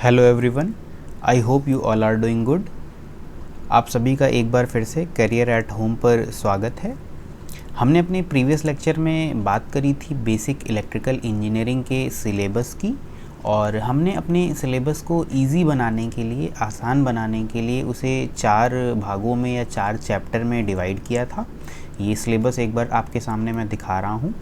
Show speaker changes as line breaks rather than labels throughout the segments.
Hello everyone, I hope you all are doing good. आप सभी का एक बार फिर से करियर एट होम पर स्वागत है। हमने अपने प्रीवियस लेक्चर में बात करी थी बेसिक इलेक्ट्रिकल इंजीनियरिंग के सिलेबस की, और हमने अपने सिलेबस को इजी बनाने के लिए, आसान बनाने के लिए उसे 4 भागों में या 4 चैप्टर में डिवाइड किया था। ये सिलेबस एक बार आपके सामने मैं दिखा रहा हूँ,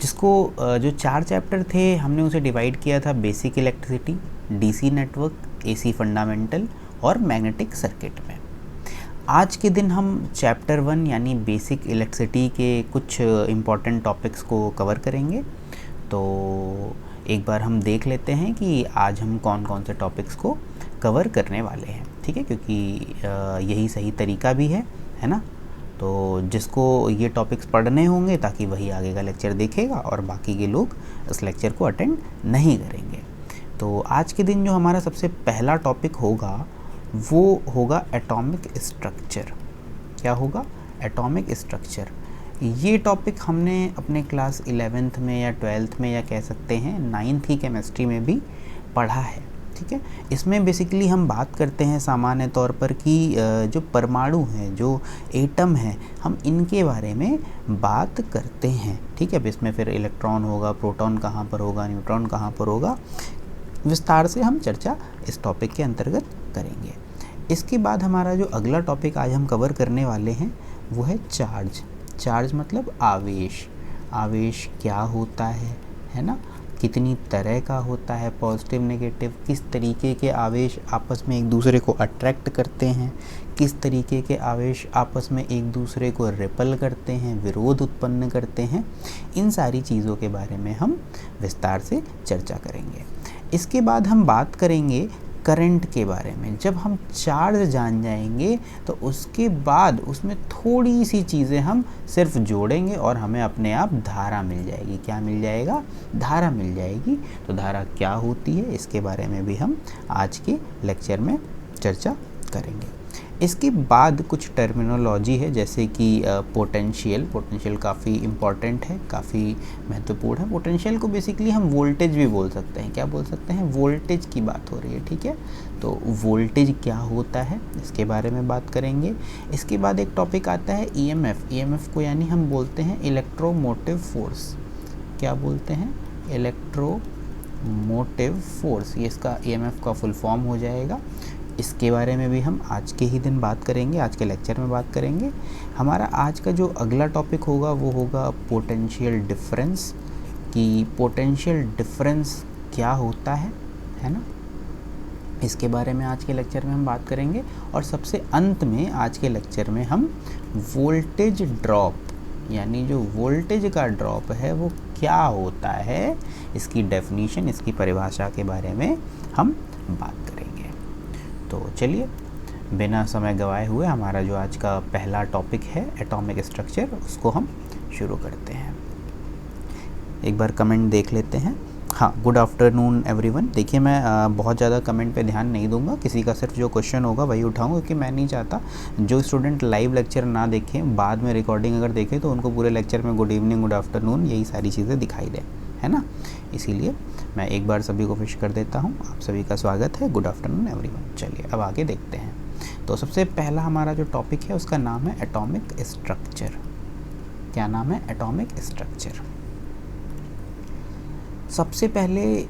जिसको जो 4 चैप्टर थे हमने उसे डिवाइड किया था basic electricity, DC network, AC fundamental और मैग्नेटिक सर्किट में। आज के दिन हम चैप्टर 1 यानी बेसिक इलेक्ट्रिसिटी के कुछ इम्पॉर्टेंट टॉपिक्स को कवर करेंगे। तो एक बार हम देख लेते हैं कि आज हम कौन कौन से टॉपिक्स को कवर करने वाले हैं, ठीक है, क्योंकि यही सही तरीका भी है ना। तो जिसको ये टॉपिक्स पढ़ने होंगे ताकि वही आगे का लेक्चर देखेगा और बाकी के लोग इस लेक्चर को अटेंड नहीं करेंगे। तो आज के दिन जो हमारा सबसे पहला टॉपिक होगा वो होगा एटॉमिक स्ट्रक्चर। क्या होगा? Atomic structure. ये टॉपिक हमने अपने क्लास 11th में या 12th में या कह सकते हैं 9th की केमिस्ट्री में भी पढ़ा है, ठीक है। इसमें बेसिकली हम बात करते हैं सामान्य तौर पर कि जो परमाणु हैं, जो एटम हैं, हम इनके बारे में बात करते हैं, ठीक है। अब इसमें फिर इलेक्ट्रॉन होगा, प्रोटॉन कहाँ पर होगा, न्यूट्रॉन कहाँ पर होगा, विस्तार से हम चर्चा इस टॉपिक के अंतर्गत करेंगे। इसके बाद हमारा जो अगला टॉपिक आज हम कवर करने वाले हैं वो है चार्ज। चार्ज मतलब आवेश। आवेश क्या होता है ना, कितनी तरह का होता है, पॉजिटिव नेगेटिव, किस तरीके के आवेश आपस में एक दूसरे को अट्रैक्ट करते हैं, किस तरीके के आवेश आपस में एक दूसरे को रिपल करते हैं, विरोध उत्पन्न करते हैं। इन सारी चीज़ों के बारे में हम विस्तार से चर्चा करेंगे। इसके बाद हम बात करेंगे करंट के बारे में। जब हम चार्ज जान जाएंगे तो उसके बाद उसमें थोड़ी सी चीज़ें हम सिर्फ जोड़ेंगे और हमें अपने आप धारा मिल जाएगी। क्या मिल जाएगा? धारा मिल जाएगी। तो धारा क्या होती है, इसके बारे में भी हम आज के लेक्चर में चर्चा करेंगे। इसके बाद कुछ टर्मिनोलॉजी है, जैसे कि पोटेंशियल। पोटेंशियल काफ़ी इम्पॉर्टेंट है, काफ़ी महत्वपूर्ण है। पोटेंशियल को बेसिकली हम वोल्टेज भी बोल सकते हैं। क्या बोल सकते हैं? वोल्टेज की बात हो रही है, ठीक है। तो वोल्टेज क्या होता है, इसके बारे में बात करेंगे। इसके बाद एक टॉपिक आता है ईएमएफ। ईएमएफ को यानी हम बोलते हैं इलेक्ट्रोमोटिव फोर्स। क्या बोलते हैं? Electromotive force. ये इसका ईएमएफ का फुल फॉर्म हो जाएगा। इसके बारे में भी हम आज के ही दिन बात करेंगे, आज के लेक्चर में बात करेंगे। हमारा आज का जो अगला टॉपिक होगा वो होगा पोटेंशियल डिफरेंस, कि पोटेंशियल डिफरेंस क्या होता है ना। इसके बारे में आज के लेक्चर में हम बात करेंगे। और सबसे अंत में आज के लेक्चर में हम वोल्टेज ड्रॉप, यानी जो वोल्टेज का ड्रॉप है वो क्या होता है, इसकी डेफिनीशन, इसकी परिभाषा के बारे में हम बात करेंगे। तो चलिए बिना समय गवाए हुए हमारा जो आज का पहला टॉपिक है एटॉमिक स्ट्रक्चर, उसको हम शुरू करते हैं। एक बार कमेंट देख लेते हैं। हाँ, गुड आफ्टरनून एवरीवन। देखिए मैं बहुत ज़्यादा कमेंट पे ध्यान नहीं दूंगा, किसी का सिर्फ जो क्वेश्चन होगा वही उठाऊंगा, क्योंकि मैं नहीं चाहता जो स्टूडेंट लाइव लेक्चर ना देखें, बाद में रिकॉर्डिंग अगर देखें तो उनको पूरे लेक्चर में गुड इवनिंग, गुड आफ्टरनून, यही सारी चीज़ें दिखाई दें, है ना। इसीलिए मैं एक बार सभी को विश कर देता हूँ। आप सभी का स्वागत है। Good afternoon everyone. चलिए अब आगे देखते हैं। तो सबसे पहला हमारा जो टॉपिक है उसका नाम है एटॉमिक स्ट्रक्चर। क्या नाम है? Atomic structure. सबसे पहले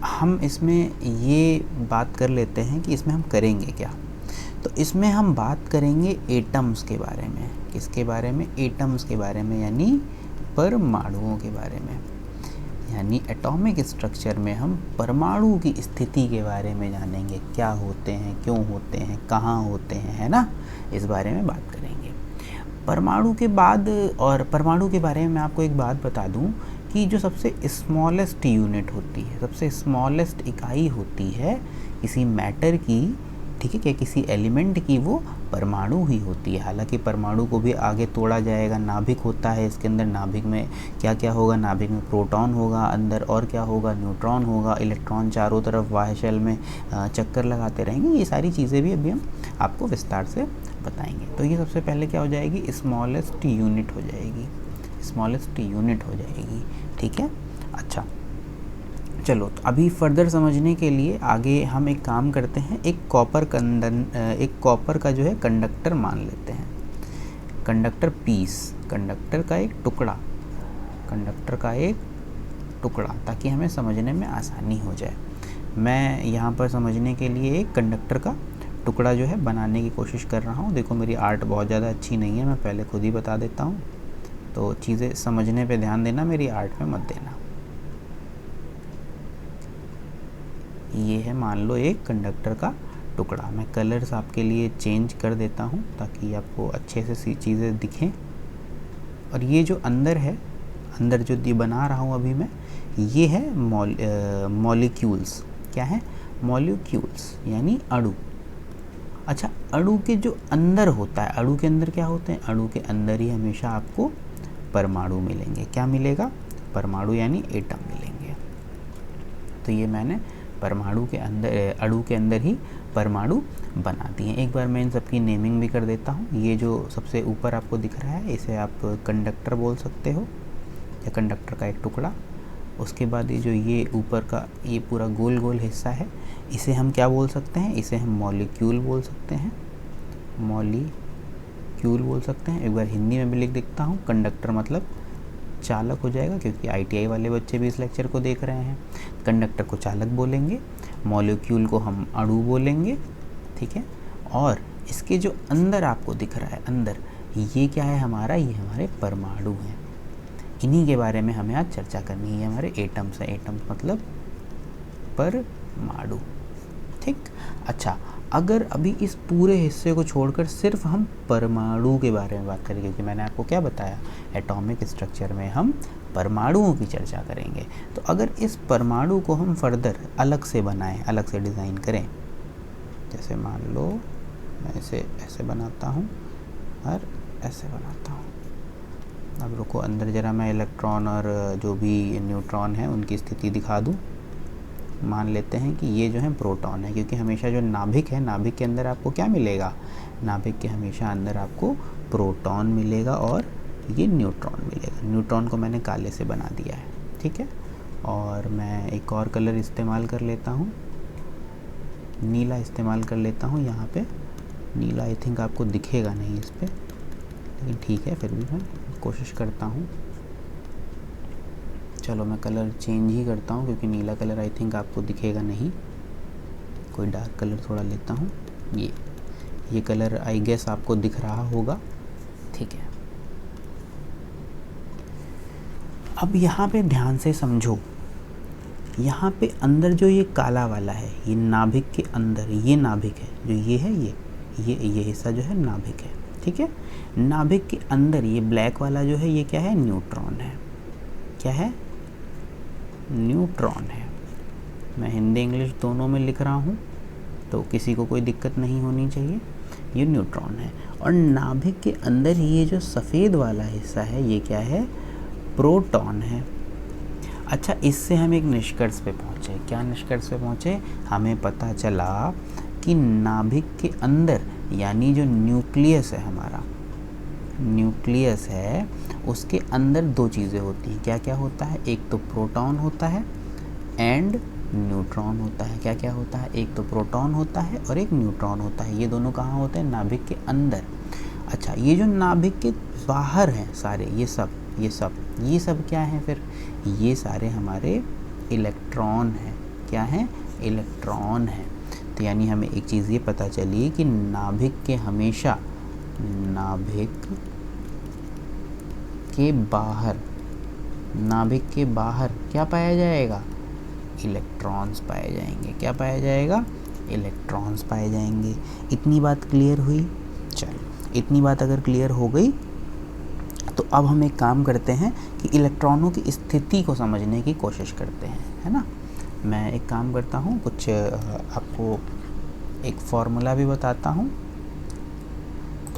हम इसमें ये बात कर लेते हैं कि इसमें हम करेंगे क्या। तो इसमें हम बात करेंगे एटम्स के बारे में। किसके बारे में? एटम्स के बारे में, यानी परमाणुओं के बारे में। यानी एटॉमिक स्ट्रक्चर में हम परमाणु की स्थिति के बारे में जानेंगे, क्या होते हैं, क्यों होते हैं, कहाँ होते हैं, है ना। इस बारे में बात करेंगे। परमाणु के बाद, और परमाणु के बारे में मैं आपको एक बात बता दूं कि जो सबसे स्मॉलेस्ट यूनिट होती है, सबसे स्मॉलेस्ट इकाई होती है किसी मैटर की, ठीक है, क्या किसी एलिमेंट की, वो परमाणु ही होती है। हालांकि परमाणु को भी आगे तोड़ा जाएगा, नाभिक होता है इसके अंदर। नाभिक में क्या क्या होगा? नाभिक में प्रोटॉन होगा अंदर, और क्या होगा? न्यूट्रॉन होगा। इलेक्ट्रॉन चारों तरफ बाह्य शेल में चक्कर लगाते रहेंगे। ये सारी चीज़ें भी अभी हम आपको विस्तार से बताएंगे। तो ये सबसे पहले क्या हो जाएगी? स्मॉलेस्ट यूनिट हो जाएगी। स्मॉलेस्ट यूनिट हो जाएगी, ठीक है। अच्छा, चलो तो अभी फर्दर समझने के लिए आगे हम एक काम करते हैं, एक कॉपर का जो है कंडक्टर मान लेते हैं, कंडक्टर पीस, कंडक्टर का एक टुकड़ा, ताकि हमें समझने में आसानी हो जाए। मैं यहाँ पर समझने के लिए एक कंडक्टर का टुकड़ा जो है बनाने की कोशिश कर रहा हूँ। देखो मेरी आर्ट बहुत ज़्यादा अच्छी नहीं है, मैं पहले खुद ही बता देता हूँ, तो चीज़ें समझने पे ध्यान देना, मेरी आर्ट में मत देना। ये है मान लो एक कंडक्टर का टुकड़ा। मैं कलर्स आपके लिए चेंज कर देता हूँ ताकि आपको अच्छे से चीज़ें दिखें। और ये जो अंदर है, अंदर जो ये बना रहा हूँ अभी मैं, ये है मॉलिक्यूल्स। क्या है? मॉलिक्यूल्स यानी अणु। अच्छा, अणु के जो अंदर होता है, अणु के अंदर क्या होते हैं? अणु के अंदर ही हमेशा आपको परमाणु मिलेंगे। क्या मिलेगा? परमाणु यानी एटम मिलेंगे। तो ये मैंने परमाणु के अंदर, अणु के अंदर ही परमाणु बना दिए। एक बार मैं इन सबकी नेमिंग भी कर देता हूँ। ये जो सबसे ऊपर आपको दिख रहा है, इसे आप कंडक्टर बोल सकते हो, या कंडक्टर का एक टुकड़ा। उसके बाद ये जो ये ऊपर का ये पूरा गोल गोल हिस्सा है, इसे हम क्या बोल सकते हैं? इसे हम मॉलिक्यूल बोल सकते हैं, मॉलिक्यूल बोल सकते हैं। एक बार हिंदी में भी लिख देता हूँ, कंडक्टर मतलब चालक हो जाएगा, क्योंकि ITI वाले बच्चे भी इस लेक्चर को देख रहे हैं। कंडक्टर को चालक बोलेंगे, मॉलिक्यूल को हम अणु बोलेंगे, ठीक है। और इसके जो अंदर आपको दिख रहा है, अंदर, ये क्या है हमारा? ये हमारे परमाणु हैं। इन्हीं के बारे में हमें आज चर्चा करनी है। हमारे एटम्स हैं, एटम्स मतलब परमाणु, ठीक। अच्छा, अगर अभी इस पूरे हिस्से को छोड़कर सिर्फ हम परमाणु के बारे में बात करें, क्योंकि मैंने आपको क्या बताया, एटॉमिक स्ट्रक्चर में हम परमाणुओं की चर्चा करेंगे, तो अगर इस परमाणु को हम फर्दर अलग से बनाएं, अलग से डिज़ाइन करें, जैसे मान लो मैं इसे ऐसे बनाता हूँ और ऐसे बनाता हूँ। अब रुको, अंदर ज़रा मैं इलेक्ट्रॉन और जो भी न्यूट्रॉन है उनकी स्थिति दिखा दूँ। मान लेते हैं कि ये जो है प्रोटॉन है, क्योंकि हमेशा जो नाभिक है, नाभिक के अंदर आपको क्या मिलेगा? नाभिक के हमेशा अंदर आपको प्रोटॉन मिलेगा और ये न्यूट्रॉन मिलेगा। न्यूट्रॉन को मैंने काले से बना दिया है, ठीक है। और मैं एक और कलर इस्तेमाल कर लेता हूँ, नीला इस्तेमाल कर लेता हूँ। यहाँ पे नीला आई थिंक आपको दिखेगा नहीं इस पर, लेकिन ठीक है, फिर भी मैं कोशिश करता हूँ। चलो मैं कलर चेंज ही करता हूँ, क्योंकि नीला कलर आई थिंक आपको दिखेगा नहीं। कोई डार्क कलर थोड़ा लेता हूँ। ये कलर आई गेस आपको दिख रहा होगा, ठीक है। अब यहाँ पे ध्यान से समझो, यहाँ पे अंदर जो ये काला वाला है, ये नाभिक के अंदर, ये नाभिक है, जो ये है, ये हिस्सा जो है नाभिक है, ठीक है। नाभिक के अंदर ये ब्लैक वाला जो है, ये क्या है? न्यूट्रॉन है। क्या है? न्यूट्रॉन है। मैं हिंदी इंग्लिश दोनों में लिख रहा हूँ, तो किसी को कोई दिक्कत नहीं होनी चाहिए। ये न्यूट्रॉन है। और नाभिक के अंदर ये जो सफ़ेद वाला हिस्सा है, ये क्या है? प्रोटॉन है। अच्छा, इससे हम एक निष्कर्ष पे पहुँचे। क्या निष्कर्ष पे पहुँचे? हमें पता चला कि नाभिक के अंदर, यानी जो न्यूक्लियस है हमारा, न्यूक्लियस है, उसके अंदर दो चीज़ें होती हैं। क्या क्या होता है? एक तो प्रोटॉन होता है एंड न्यूट्रॉन होता है। क्या क्या होता है? एक तो प्रोटॉन होता है और एक न्यूट्रॉन होता है। ये दोनों कहाँ होते हैं? नाभिक के अंदर। अच्छा, ये जो नाभिक के बाहर हैं सारे, ये सब क्या हैं फिर? ये सारे हमारे इलेक्ट्रॉन हैं। क्या हैं? इलेक्ट्रॉन हैं। तो यानी हमें एक चीज़ ये पता चली कि नाभिक के हमेशा, नाभिक के बाहर क्या पाया जाएगा? इलेक्ट्रॉन्स पाए जाएंगे। क्या पाया जाएगा? इलेक्ट्रॉन्स पाए जाएंगे। इतनी बात क्लियर हुई? चलो, इतनी बात अगर क्लियर हो गई तो अब हम एक काम करते हैं कि इलेक्ट्रॉनों की स्थिति को समझने की कोशिश करते हैं, है ना। मैं एक काम करता हूँ, कुछ आपको एक फॉर्मूला भी बताता हूँ।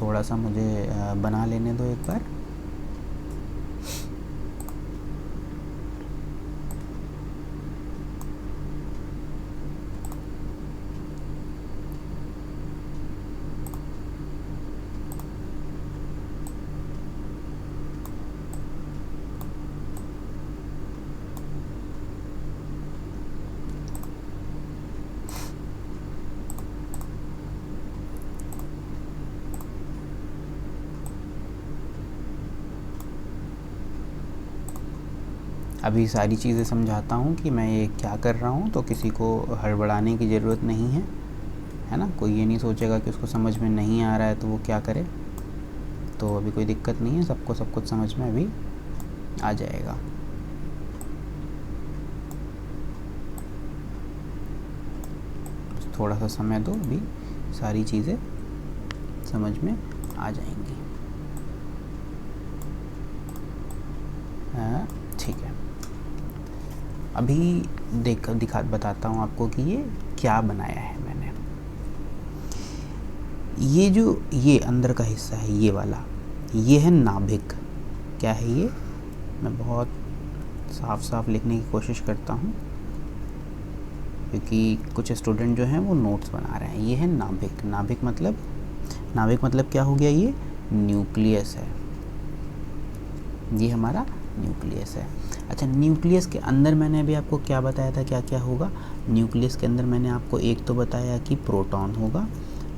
थोड़ा सा मुझे बना लेने दो एक बार। अभी सारी चीज़ें समझाता हूँ कि मैं ये क्या कर रहा हूँ, तो किसी को हड़बड़ाने की ज़रूरत नहीं है ना। कोई ये नहीं सोचेगा कि उसको समझ में नहीं आ रहा है तो वो क्या करे। तो अभी कोई दिक्कत नहीं है, सबको सब कुछ समझ में अभी आ जाएगा। थोड़ा सा समय दो, अभी सारी चीज़ें समझ में आ जाएंगी। ठीक है, अभी बताता हूँ आपको कि ये क्या बनाया है मैंने। ये अंदर का हिस्सा है, ये वाला, ये है नाभिक। क्या है ये? मैं बहुत साफ साफ लिखने की कोशिश करता हूँ क्योंकि कुछ स्टूडेंट जो हैं वो नोट्स बना रहे हैं। ये है नाभिक। नाभिक मतलब क्या हो गया? ये न्यूक्लियस है, ये हमारा न्यूक्लियस है। अच्छा, न्यूक्लियस के अंदर मैंने अभी आपको क्या बताया था, क्या क्या होगा न्यूक्लियस के अंदर? मैंने आपको एक तो बताया कि प्रोटॉन होगा।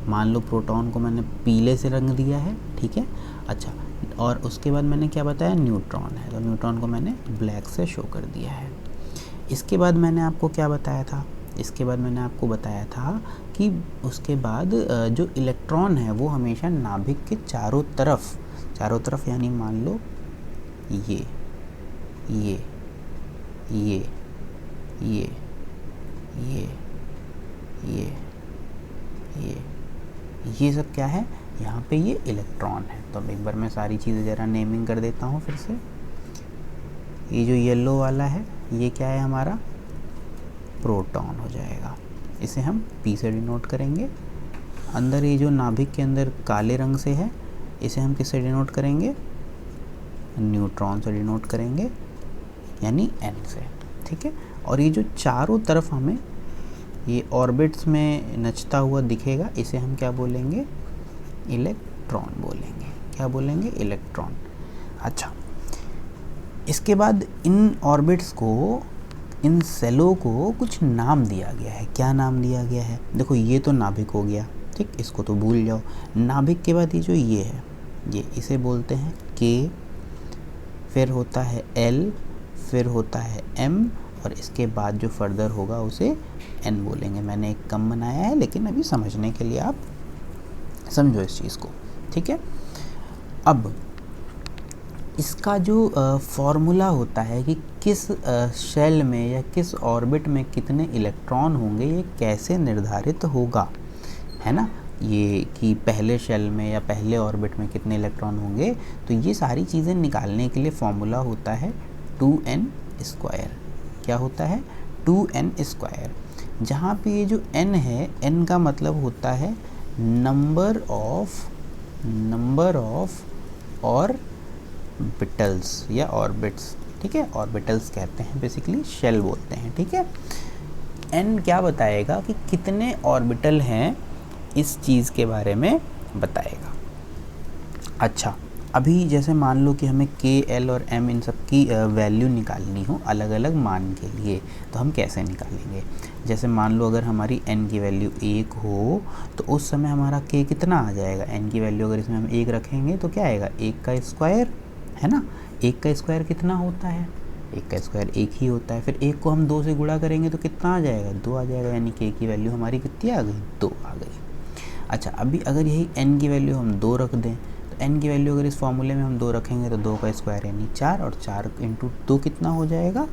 मान लो प्रोटॉन को मैंने पीले से रंग दिया है, ठीक है। अच्छा, और उसके बाद मैंने क्या बताया? न्यूट्रॉन है, तो न्यूट्रॉन को मैंने ब्लैक से शो कर दिया है। इसके बाद मैंने आपको क्या बताया था? इसके बाद मैंने आपको बताया था कि उसके बाद जो इलेक्ट्रॉन है वो हमेशा नाभिक के चारों तरफ यानी मान लो ये ये ये ये ये ये ये ये सब क्या है? यहाँ पे ये इलेक्ट्रॉन है। तो अब एक बार मैं सारी चीज़ें ज़रा नेमिंग कर देता हूँ फिर से। ये जो येलो वाला है ये क्या है? हमारा प्रोटॉन हो जाएगा, इसे हम P से डिनोट करेंगे। अंदर ये जो नाभिक के अंदर काले रंग से है, इसे हम किससे डिनोट करेंगे? न्यूट्रॉन से डिनोट करेंगे, यानी N से, ठीक है। और ये जो चारों तरफ हमें ये ऑर्बिट्स में नचता हुआ दिखेगा, इसे हम क्या बोलेंगे? इलेक्ट्रॉन बोलेंगे। क्या बोलेंगे? इलेक्ट्रॉन। अच्छा, इसके बाद इन ऑर्बिट्स को, इन सेलों को कुछ नाम दिया गया है। क्या नाम दिया गया है? देखो, ये तो नाभिक हो गया, ठीक, इसको तो भूल जाओ। नाभिक के बाद ये जो ये है, ये इसे बोलते हैं K, फिर होता है L, फिर होता है M, और इसके बाद जो फर्दर होगा उसे N बोलेंगे। मैंने एक कम बनाया है, लेकिन अभी समझने के लिए आप समझो इस चीज़ को, ठीक है। अब इसका जो फॉर्मूला होता है कि किस शेल में या किस ऑर्बिट में कितने इलेक्ट्रॉन होंगे, ये कैसे निर्धारित होगा, है ना। ये कि पहले शेल में या पहले ऑर्बिट में कितने इलेक्ट्रॉन होंगे, तो ये सारी चीज़ें निकालने के लिए फॉर्मूला होता है 2n स्क्वायर। क्या होता है? 2n square. जहाँ पे ये जो n है, n का मतलब होता है नंबर ऑफ ऑर्बिटल्स या ऑर्बिट्स, ठीक है। ऑर्बिटल्स कहते हैं, बेसिकली शेल बोलते हैं, ठीक है। n क्या बताएगा कि कितने ऑर्बिटल हैं, इस चीज़ के बारे में बताएगा। अच्छा, अभी जैसे मान लो कि हमें K, L और M इन सब की वैल्यू निकालनी हो अलग अलग मान के लिए, तो हम कैसे निकालेंगे? जैसे मान लो अगर हमारी n की वैल्यू 1 हो, तो उस समय हमारा K कितना आ जाएगा? n की वैल्यू अगर इसमें हम 1 रखेंगे तो क्या आएगा? 1 का स्क्वायर, है ना। 1 का स्क्वायर कितना होता है? 1 का स्क्वायर 1 ही होता है। फिर 1 को हम 2 से गुणा करेंगे तो कितना आ जाएगा? 2 आ जाएगा, यानी K की वैल्यू हमारी कितनी आ गई? 2 आ गई। अच्छा, अभी अगर यही n की वैल्यू हम 2 रख दें, तो n की वैल्यू अगर इस फॉर्मूले में हम 2 रखेंगे तो 2 का स्क्वायर यानी 4, और 4 इंटू 2 कितना हो जाएगा?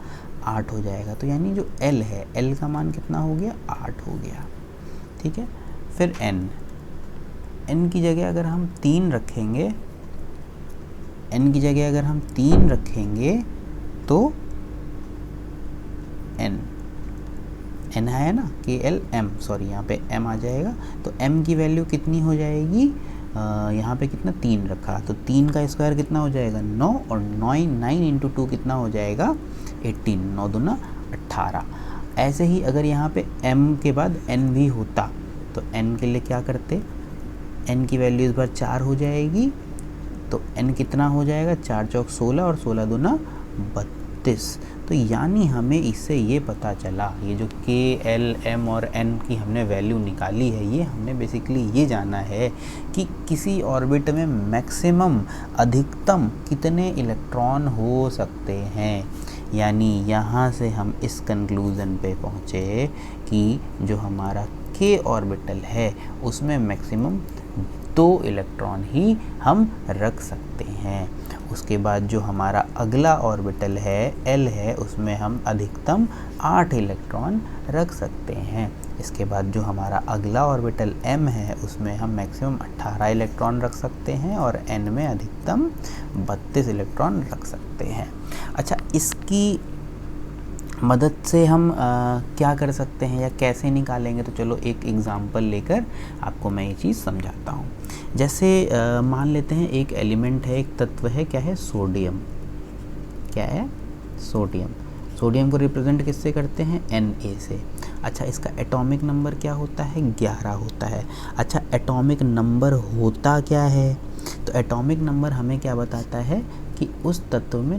8 हो जाएगा। तो यानी जो L है, L का मान कितना हो गया? 8 हो गया, ठीक है। फिर n की जगह अगर हम 3 रखेंगे, n की जगह अगर हम 3 रखेंगे तो n है ना, KL M, सॉरी यहाँ पे m आ जाएगा। तो m की वैल्यू कितनी हो जाएगी? यहाँ पे कितना? 3 रखा, तो 3 का स्क्वायर कितना हो जाएगा? 9, और 9 इंटू 2 कितना हो जाएगा? 18, 9 दूना 18। ऐसे ही अगर यहाँ पे m के बाद n भी होता, तो n के लिए क्या करते? n की वैल्यू इस बार 4 हो जाएगी, तो n कितना हो जाएगा? 4 चौक 16, और 16 दूना 32। तो यानी हमें इससे ये पता चला, ये जो K, L, M और N की हमने वैल्यू निकाली है, ये हमने बेसिकली ये जाना है कि किसी ऑर्बिट में मैक्सिमम, अधिकतम कितने इलेक्ट्रॉन हो सकते हैं। यानी यहाँ से हम इस कंक्लूज़न पे पहुँचे कि जो हमारा k ऑर्बिटल है उसमें मैक्सिमम 2 इलेक्ट्रॉन ही हम रख सकते हैं। उसके बाद जो हमारा अगला ऑर्बिटल है L है, उसमें हम अधिकतम 8 इलेक्ट्रॉन रख सकते हैं। इसके बाद जो हमारा अगला ऑर्बिटल M है, उसमें हम मैक्सिमम 18 इलेक्ट्रॉन रख सकते हैं और N में अधिकतम 32 इलेक्ट्रॉन रख सकते हैं। अच्छा, इसकी मदद से हम क्या कर सकते हैं या कैसे निकालेंगे, तो चलो एक एग्ज़ाम्पल लेकर आपको मैं ये चीज़ समझाता हूँ। जैसे मान लेते हैं एक एलिमेंट है, एक तत्व है, क्या है, सोडियम। क्या है, सोडियम। सोडियम को रिप्रेजेंट किससे करते हैं, Na से। अच्छा, इसका एटॉमिक नंबर क्या होता है, 11 होता है। अच्छा, एटॉमिक नंबर होता क्या है, तो एटॉमिक नंबर हमें क्या बताता है कि उस तत्व में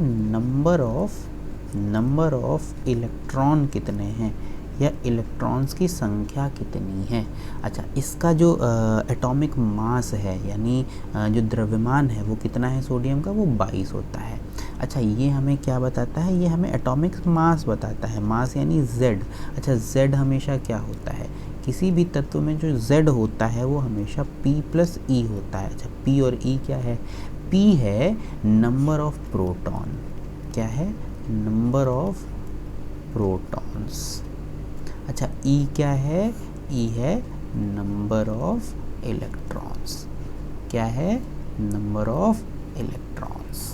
नंबर ऑफ इलेक्ट्रॉन कितने हैं या इलेक्ट्रॉन्स की संख्या कितनी है। अच्छा, इसका जो एटॉमिक मास है यानी जो द्रव्यमान है वो कितना है सोडियम का, वो 22 होता है। अच्छा, ये हमें क्या बताता है, ये हमें एटॉमिक मास बताता है, मास यानी Z। अच्छा, Z हमेशा क्या होता है, किसी भी तत्व में जो Z होता है वो हमेशा P+E होता है। अच्छा, P और E क्या है, P है नंबर ऑफ प्रोटॉन, क्या है, नंबर ऑफ प्रोटॉन्स। अच्छा, E क्या है, E है नंबर ऑफ इलेक्ट्रॉन्स, क्या है, नंबर ऑफ इलेक्ट्रॉन्स।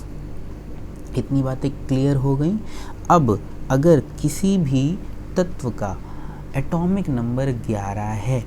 इतनी बातें क्लियर हो गई। अब अगर किसी भी तत्व का एटॉमिक नंबर 11 है,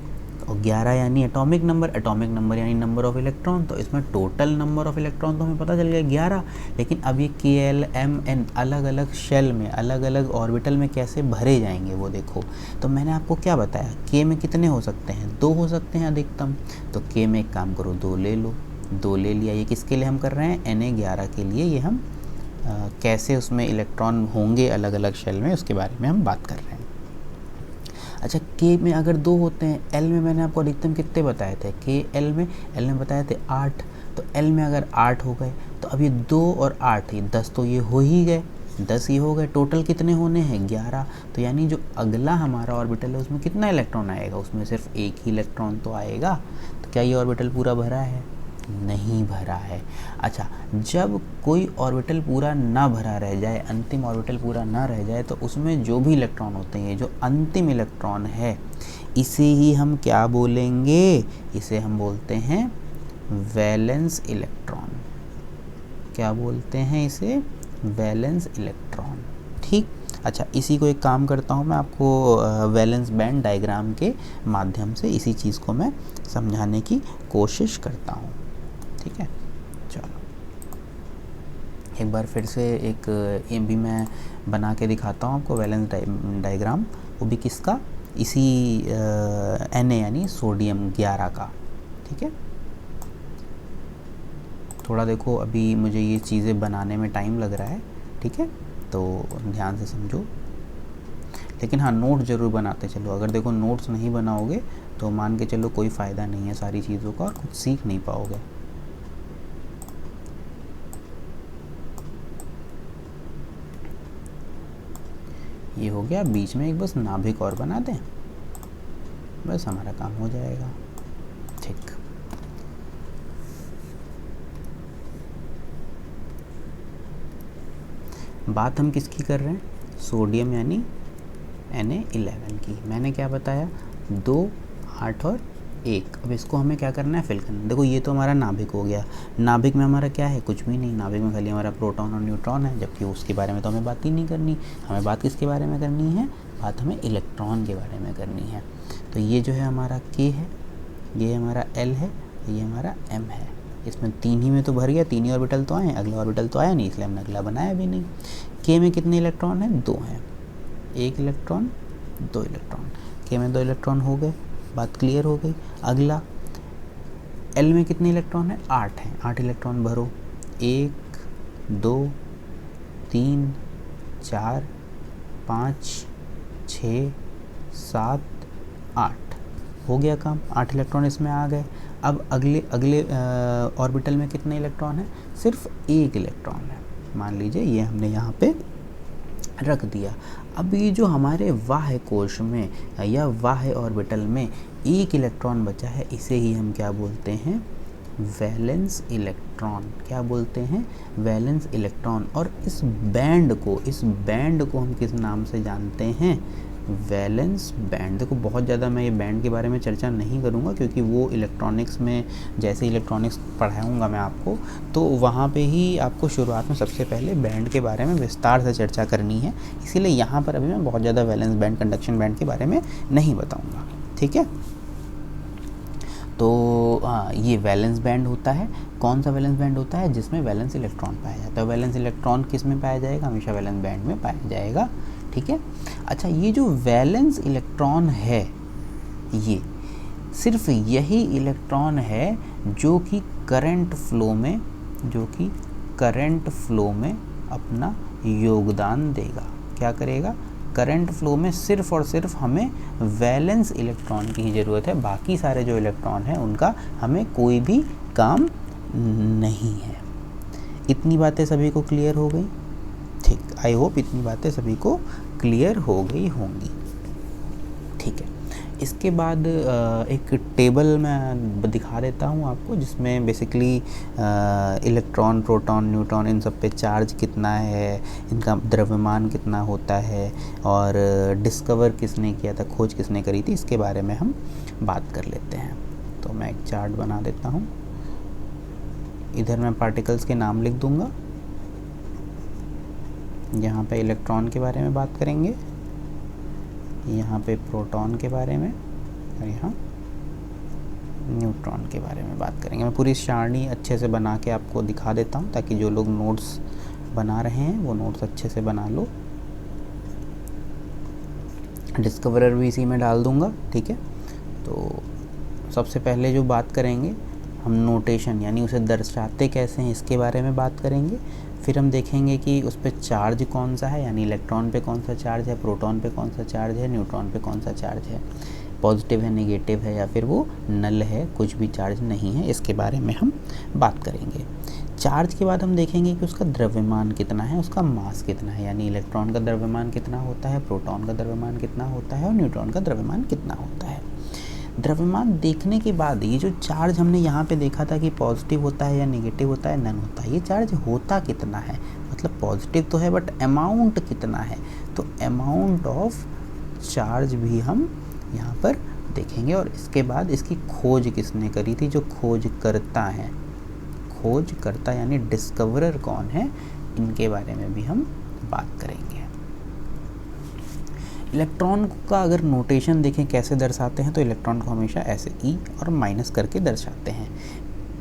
और 11 यानी एटॉमिक नंबर यानी नंबर ऑफ इलेक्ट्रॉन, तो इसमें टोटल नंबर ऑफ इलेक्ट्रॉन तो हमें पता चल गया 11। लेकिन अब ये Kl M N अलग अलग शेल में, अलग अलग ऑर्बिटल में कैसे भरे जाएंगे वो देखो। तो मैंने आपको क्या बताया, K में कितने हो सकते हैं, 2 हो सकते हैं अधिकतम। तो K में एक काम करो, 2 ले लो, 2 ले लिया। ये किसके लिए हम कर रहे हैं, Na11 के लिए। ये हम कैसे उसमें इलेक्ट्रॉन होंगे अलग अलग शेल में, उसके बारे में हम बात कर रहे हैं। अच्छा, K में अगर 2 होते हैं, L में मैंने आपको अधिकतम कितने बताए थे, L में बताए थे 8। तो L में अगर 8 हो गए तो अब ये 2 और 8 ये 10, तो ये हो ही गए, 10 ही हो गए। टोटल कितने होने हैं, 11। तो यानी जो अगला हमारा ऑर्बिटल है उसमें कितना इलेक्ट्रॉन आएगा, उसमें सिर्फ एक ही इलेक्ट्रॉन तो आएगा। तो क्या ये ऑर्बिटल पूरा भरा है, नहीं भरा है। अच्छा, जब कोई ऑर्बिटल पूरा ना भरा रह जाए, अंतिम ऑर्बिटल पूरा ना रह जाए, तो उसमें जो भी इलेक्ट्रॉन होते हैं, जो अंतिम इलेक्ट्रॉन है, इसे ही हम क्या बोलेंगे, इसे हम बोलते हैं वैलेंस इलेक्ट्रॉन। क्या बोलते हैं इसे, वैलेंस इलेक्ट्रॉन। ठीक। अच्छा, इसी को एक काम करता हूँ मैं, आपको वैलेंस बैंड डायग्राम के माध्यम से इसी चीज़ को मैं समझाने की कोशिश करता हूँ। ठीक है, चलो एक बार फिर से एक भी मैं बना के दिखाता हूँ आपको, वैलेंस डायग्राम, वो भी किसका, इसी Na यानी सोडियम 11 का। ठीक है, थोड़ा देखो अभी मुझे ये चीज़ें बनाने में टाइम लग रहा है, ठीक है, तो ध्यान से समझो। लेकिन हाँ, नोट ज़रूर बनाते चलो। अगर देखो नोट्स नहीं बनाओगे तो मान के चलो कोई फ़ायदा नहीं है सारी चीज़ों का, और कुछ सीख नहीं पाओगे। ये हो गया, बीच में एक बस नाभिक और बना दें, बस हमारा काम हो जाएगा। ठीक, बात हम किसकी कर रहे हैं, सोडियम यानी Na11 की। मैंने क्या बताया, 2, 8 और 1। अब इसको हमें क्या करना है, फिल करना है। देखो ये तो हमारा नाभिक हो गया, नाभिक में हमारा क्या है, कुछ भी नहीं, नाभिक में खाली हमारा प्रोटॉन और न्यूट्रॉन है, जबकि उसके बारे में तो हमें बात ही नहीं करनी। हमें बात किसके बारे में करनी है, बात हमें इलेक्ट्रॉन के बारे में करनी है। तो ये जो है हमारा K है, ये हमारा L है, ये हमारा M है। इसमें 3 ही में तो भर गया, 3 ही ऑर्बिटल तो आए, अगला ऑर्बिटल तो आया नहीं, इसलिए हमने अगला बनाया भी नहीं। K में कितने इलेक्ट्रॉन हैं, 2 हैं, 1 इलेक्ट्रॉन, 2 इलेक्ट्रॉन। K में 2 इलेक्ट्रॉन हो गए, बात क्लियर हो गई। अगला L में कितने इलेक्ट्रॉन हैं, 8 हैं, 8 इलेक्ट्रॉन भरो, 1 2 3 4 5 6 7 8, हो गया काम, 8 इलेक्ट्रॉन इसमें आ गए। अब अगले ऑर्बिटल में कितने इलेक्ट्रॉन हैं, सिर्फ 1 इलेक्ट्रॉन है। मान लीजिए ये हमने यहाँ पे रख दिया। अब ये जो हमारे बाह्य कोश में या बाह्य ऑर्बिटल में एक इलेक्ट्रॉन बचा है, इसे ही हम क्या बोलते हैं, वैलेंस इलेक्ट्रॉन। क्या बोलते हैं, वैलेंस इलेक्ट्रॉन। और इस बैंड को हम किस नाम से जानते हैं, वैलेंस बैंड। देखो बहुत ज़्यादा मैं ये बैंड के बारे में चर्चा नहीं करूँगा, क्योंकि वो इलेक्ट्रॉनिक्स में जैसे इलेक्ट्रॉनिक्स पढ़ाऊँगा मैं आपको, तो वहाँ पे ही आपको शुरुआत में सबसे पहले बैंड के बारे में विस्तार से चर्चा करनी है। इसीलिए यहाँ पर अभी मैं बहुत ज़्यादा वैलेंस बैंड, कंडक्शन बैंड के बारे में नहीं बताऊँगा, ठीक है। तो ये वैलेंस बैंड होता है। कौन सा वैलेंस बैंड होता है, जिसमें वैलेंस इलेक्ट्रॉन पाया जाता है। वैलेंस इलेक्ट्रॉन किस में पाया जाएगा, हमेशा वैलेंस बैंड में पाया जाएगा, ठीक है। अच्छा, ये जो वैलेंस इलेक्ट्रॉन है, ये सिर्फ यही इलेक्ट्रॉन है जो कि करंट फ्लो में अपना योगदान देगा। क्या करेगा, करंट फ्लो में सिर्फ और सिर्फ हमें वैलेंस इलेक्ट्रॉन की ही ज़रूरत है। बाकी सारे जो इलेक्ट्रॉन हैं उनका हमें कोई भी काम नहीं है। इतनी बातें सभी को क्लियर हो गई, ठीक। आई होप इतनी बातें सभी को क्लियर हो गई होंगी, ठीक है। इसके बाद एक टेबल मैं दिखा देता हूँ आपको, जिसमें बेसिकली इलेक्ट्रॉन, प्रोटॉन, न्यूट्रॉन, इन सब पे चार्ज कितना है, इनका द्रव्यमान कितना होता है, और डिस्कवर किसने किया था, खोज किसने करी थी, इसके बारे में हम बात कर लेते हैं। तो मैं एक चार्ट बना देता हूँ। इधर मैं पार्टिकल्स के नाम लिख दूँगा। यहाँ पे इलेक्ट्रॉन के बारे में बात करेंगे, यहाँ पे प्रोटॉन के बारे में, और यहाँ न्यूट्रॉन के बारे में बात करेंगे। मैं पूरी सारणी अच्छे से बना के आपको दिखा देता हूँ, ताकि जो लोग नोट्स बना रहे हैं वो नोट्स अच्छे से बना लो। डिस्कवरर भी इसी में डाल दूँगा, ठीक है। तो सबसे पहले जो बात करेंगे हम नोटेशन, यानी उसे दर्शाते कैसे हैं, इसके बारे में बात करेंगे। फिर हम देखेंगे कि उस पर चार्ज कौन सा है, यानी इलेक्ट्रॉन पे कौन सा चार्ज है, प्रोटॉन पे कौन सा चार्ज है, न्यूट्रॉन पे कौन सा चार्ज है, पॉजिटिव है, नेगेटिव है, या फिर वो नल है, कुछ भी चार्ज नहीं है, इसके बारे में हम बात करेंगे। चार्ज के बाद हम देखेंगे कि उसका द्रव्यमान कितना है, उसका मास कितना है, यानी इलेक्ट्रॉन का द्रव्यमान कितना होता है, प्रोटॉन का द्रव्यमान कितना होता है, और न्यूट्रॉन का द्रव्यमान कितना होता है। द्रव्यमान देखने के बाद ये जो चार्ज हमने यहाँ पे देखा था कि पॉजिटिव होता है या नेगेटिव होता है, नन होता है, ये चार्ज होता कितना है, मतलब पॉजिटिव तो है बट अमाउंट कितना है, तो अमाउंट ऑफ चार्ज भी हम यहाँ पर देखेंगे। और इसके बाद इसकी खोज किसने करी थी, जो खोज करता यानी डिस्कवरर कौन है, इनके बारे में भी हम बात करेंगे। इलेक्ट्रॉन का अगर नोटेशन देखें कैसे दर्शाते हैं, तो इलेक्ट्रॉन को हमेशा ऐसे ई और माइनस करके दर्शाते हैं।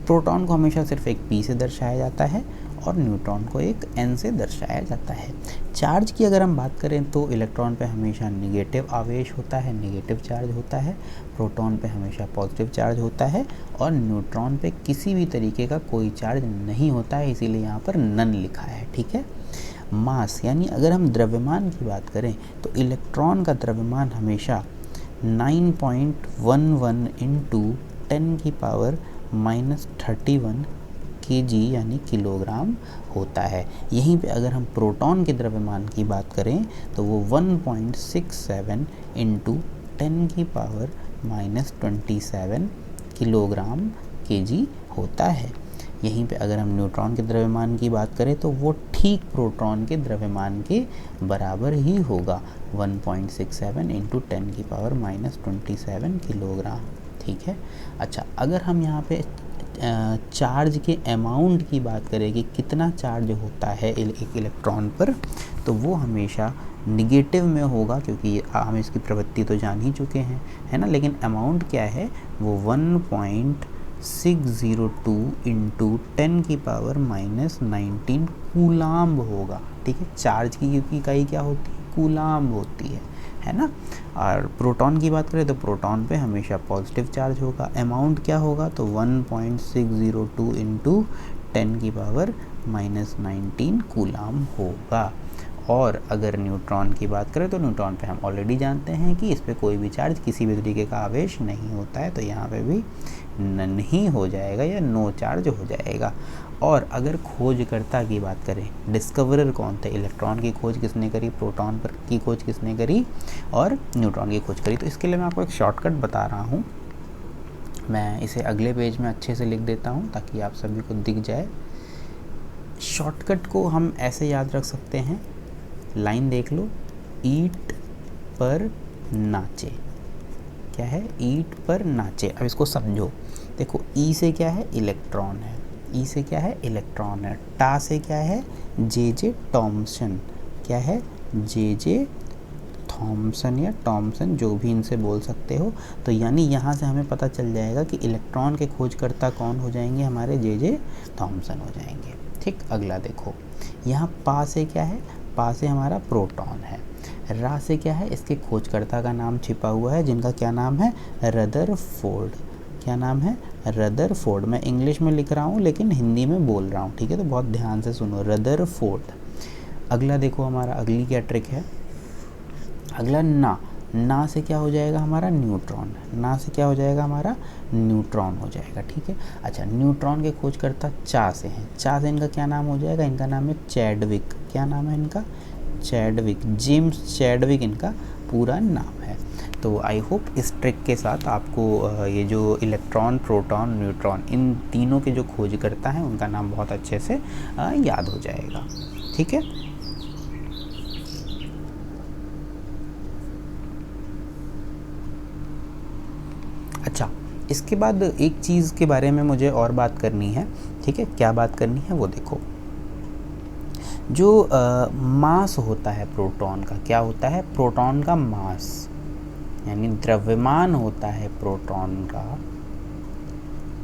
प्रोटॉन को हमेशा सिर्फ एक पी से दर्शाया जाता है, और न्यूट्रॉन को एक एन से दर्शाया जाता है। चार्ज की अगर हम बात करें तो इलेक्ट्रॉन पे हमेशा नेगेटिव आवेश होता है, नेगेटिव चार्ज होता है, प्रोटॉन पे हमेशा पॉजिटिव चार्ज होता है, और न्यूट्रॉन पे किसी भी तरीके का कोई चार्ज नहीं होता है, इसीलिए यहाँ पर नन लिखा है, ठीक है। मास, यानी अगर हम द्रव्यमान की बात करें तो इलेक्ट्रॉन का द्रव्यमान हमेशा 9.11 इंटू 10⁻⁻31 kg यानी किलोग्राम होता है। यहीं पे अगर हम प्रोटॉन के द्रव्यमान की बात करें तो वो 1.67 इंटू 10⁻⁻27 किलोग्राम kg होता है। यहीं पे अगर हम न्यूट्रॉन के द्रव्यमान की बात करें तो वो ठीक प्रोटॉन के द्रव्यमान के बराबर ही होगा, 1.67 इंटू 10⁻⁻27 किलोग्राम, ठीक है। अच्छा, अगर हम यहाँ पे चार्ज के अमाउंट की बात करें कि कितना चार्ज होता है एक इलेक्ट्रॉन पर, तो वो हमेशा निगेटिव में होगा, क्योंकि हम इसकी प्रवृत्ति तो जान ही चुके हैं, है ना। लेकिन अमाउंट क्या है, वो 1.602 इंटू 10⁻⁻19 कूलाम्ब होगा, ठीक है। चार्ज की इकाई क्या होती है, कूलाम्ब होती है ना। और प्रोटॉन की बात करें तो प्रोटॉन पे हमेशा पॉजिटिव चार्ज होगा। अमाउंट क्या होगा, तो 1.602 इंटू 10⁻⁻19 कूलाम्ब होगा। और अगर न्यूट्रॉन की बात करें तो न्यूट्रॉन पे हम ऑलरेडी जानते हैं कि इस पे कोई भी चार्ज, किसी भी तरीके का आवेश नहीं होता है, तो यहाँ पे भी नन ही हो जाएगा या नो चार्ज हो जाएगा। और अगर खोजकर्ता की बात करें, डिस्कवरर कौन थे, इलेक्ट्रॉन की खोज किसने करी, प्रोटॉन पर की खोज किसने करी और न्यूट्रॉन की खोज करी। तो इसके लिए मैं आपको एक शॉर्टकट बता रहा हूँ, मैं इसे अगले पेज में अच्छे से लिख देता हूँ ताकि आप सभी को दिख जाए। शॉर्टकट को हम ऐसे याद रख सकते हैं, लाइन देख लो, ईंट पर नाचे, क्या है, ईंट पर नाचे। अब इसको समझो, देखो ई से क्या है, इलेक्ट्रॉन है, ई से क्या है, इलेक्ट्रॉन है, टा से क्या है, जे टॉमसन, क्या है, जे थॉमसन या टॉमसन, जो भी इनसे बोल सकते हो। तो यानी यहाँ से हमें पता चल जाएगा कि इलेक्ट्रॉन के खोजकर्ता कौन हो जाएंगे, हमारे जे थॉमसन हो जाएंगे। ठीक, अगला देखो, यहाँ पा से क्या है, पा से हमारा प्रोटॉन है, रा से क्या है, इसके खोजकर्ता का नाम छिपा हुआ है जिनका क्या नाम है, रदरफोर्ड, क्या नाम है, रदरफोर्ड। मैं इंग्लिश में लिख रहा हूँ लेकिन हिंदी में बोल रहा हूँ, ठीक है, तो बहुत ध्यान से सुनो, रदरफोर्ड। अगला देखो हमारा, अगली क्या ट्रिक है, अगला ना, ना से क्या हो जाएगा हमारा, न्यूट्रॉन, ना से क्या हो जाएगा हमारा, न्यूट्रॉन हो जाएगा। ठीक है, अच्छा, न्यूट्रॉन के खोजकर्ता चा से हैं, चा से इनका क्या नाम हो जाएगा, इनका नाम है चैडविक, क्या नाम है इनका, चैडविक, जेम्स चैडविक इनका पूरा नाम है। तो आई होप इस ट्रिक के साथ आपको ये जो इलेक्ट्रॉन, प्रोटॉन, न्यूट्रॉन, इन तीनों के जो खोजकर्ता हैं उनका नाम बहुत अच्छे से याद हो जाएगा। ठीक है, अच्छा, इसके बाद एक चीज़ के बारे में मुझे और बात करनी है। ठीक है, क्या बात करनी है वो देखो, जो मास होता है प्रोटॉन का, क्या होता है, प्रोटॉन का मास यानी द्रव्यमान होता है प्रोटॉन का,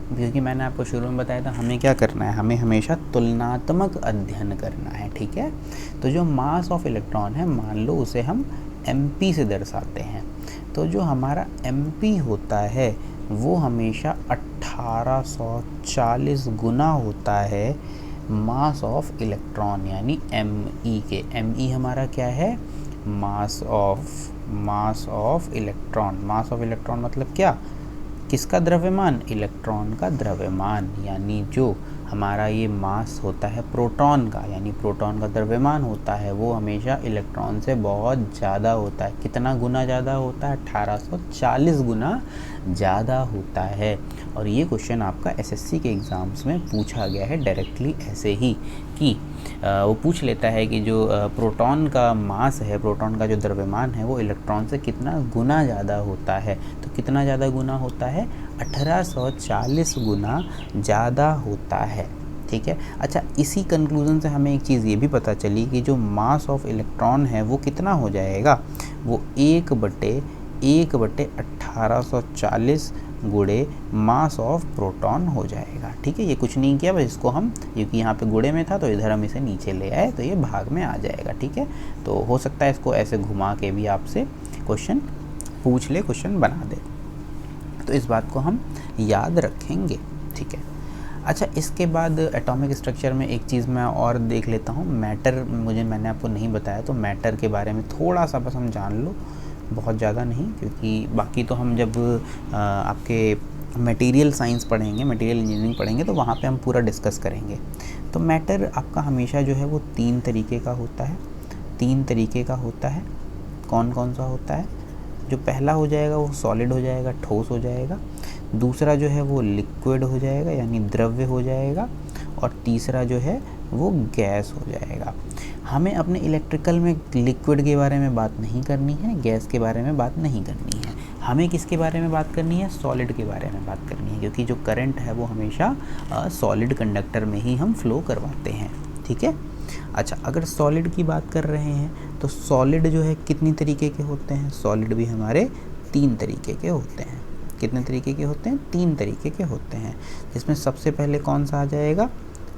क्योंकि मैंने आपको शुरू में बताया था हमें क्या करना है, हमें हमेशा तुलनात्मक अध्ययन करना है। ठीक है, तो जो मास ऑफ इलेक्ट्रॉन है, मान लो उसे हम mp से दर्शाते हैं, तो जो हमारा mp होता है वो हमेशा 1840 गुना होता है मास ऑफ इलेक्ट्रॉन यानी me के। me हमारा क्या है, mass of electron, mass of electron मतलब क्या, किसका द्रव्यमान, इलेक्ट्रॉन का द्रव्यमान, यानी जो हमारा ये मास होता है प्रोटॉन का, यानी प्रोटॉन का द्रव्यमान होता है वो हमेशा इलेक्ट्रॉन से बहुत ज़्यादा होता है। कितना गुना ज़्यादा होता है, 1840 गुना ज़्यादा होता है। और ये क्वेश्चन आपका एसएससी के एग्ज़ाम्स में पूछा गया है डायरेक्टली ऐसे ही, कि वो पूछ लेता है कि जो प्रोटॉन का मास है, प्रोटॉन का जो द्रव्यमान है वो इलेक्ट्रॉन से कितना गुना ज़्यादा होता है। तो कितना ज़्यादा गुना होता है, 1840 गुना ज़्यादा होता है। ठीक है, अच्छा, इसी कंक्लूज़न से हमें एक चीज़ ये भी पता चली कि जो मास ऑफ इलेक्ट्रॉन है वो कितना हो जाएगा, वो 1/1840 गुणे मास ऑफ प्रोटॉन हो जाएगा। ठीक है, ये कुछ नहीं किया, बस इसको हम, क्योंकि यहाँ पे गुणे में था तो इधर हम इसे नीचे ले आए तो ये भाग में आ जाएगा। ठीक है, तो हो सकता है इसको ऐसे घुमा के भी आपसे क्वेश्चन पूछ ले, क्वेश्चन बना दे, तो इस बात को हम याद रखेंगे। ठीक है, अच्छा, इसके बाद एटॉमिक स्ट्रक्चर में एक चीज़ मैं और देख लेता हूँ, मैटर, मैंने आपको नहीं बताया, तो मैटर के बारे में थोड़ा सा बस हम जान लो, बहुत ज़्यादा नहीं, क्योंकि बाकी तो हम जब आपके मटेरियल साइंस पढ़ेंगे, मटेरियल इंजीनियरिंग पढ़ेंगे तो वहाँ पे हम पूरा डिस्कस करेंगे। तो मैटर आपका हमेशा जो है वो 3 तरीके का होता है, 3 तरीके का होता है। कौन कौन सा होता है, जो पहला हो जाएगा वो सॉलिड हो जाएगा, ठोस हो जाएगा, दूसरा जो है वो लिक्विड हो जाएगा यानी द्रव्य हो जाएगा, और तीसरा जो है वो गैस हो जाएगा। हमें अपने इलेक्ट्रिकल में लिक्विड के बारे में बात नहीं करनी है, गैस के बारे में बात नहीं करनी है, हमें किसके बारे में बात करनी है, सॉलिड के बारे में बात करनी है, क्योंकि जो करंट है वो हमेशा सॉलिड कंडक्टर में ही हम फ्लो करवाते हैं। ठीक है, अच्छा, अगर सॉलिड की बात कर रहे हैं तो सॉलिड जो है कितनी तरीके के होते हैं, सॉलिड भी हमारे 3 तरीके के होते हैं। कितने तरीके के होते हैं, 3 तरीके के होते हैं, जिसमें सबसे पहले कौन सा आ जाएगा,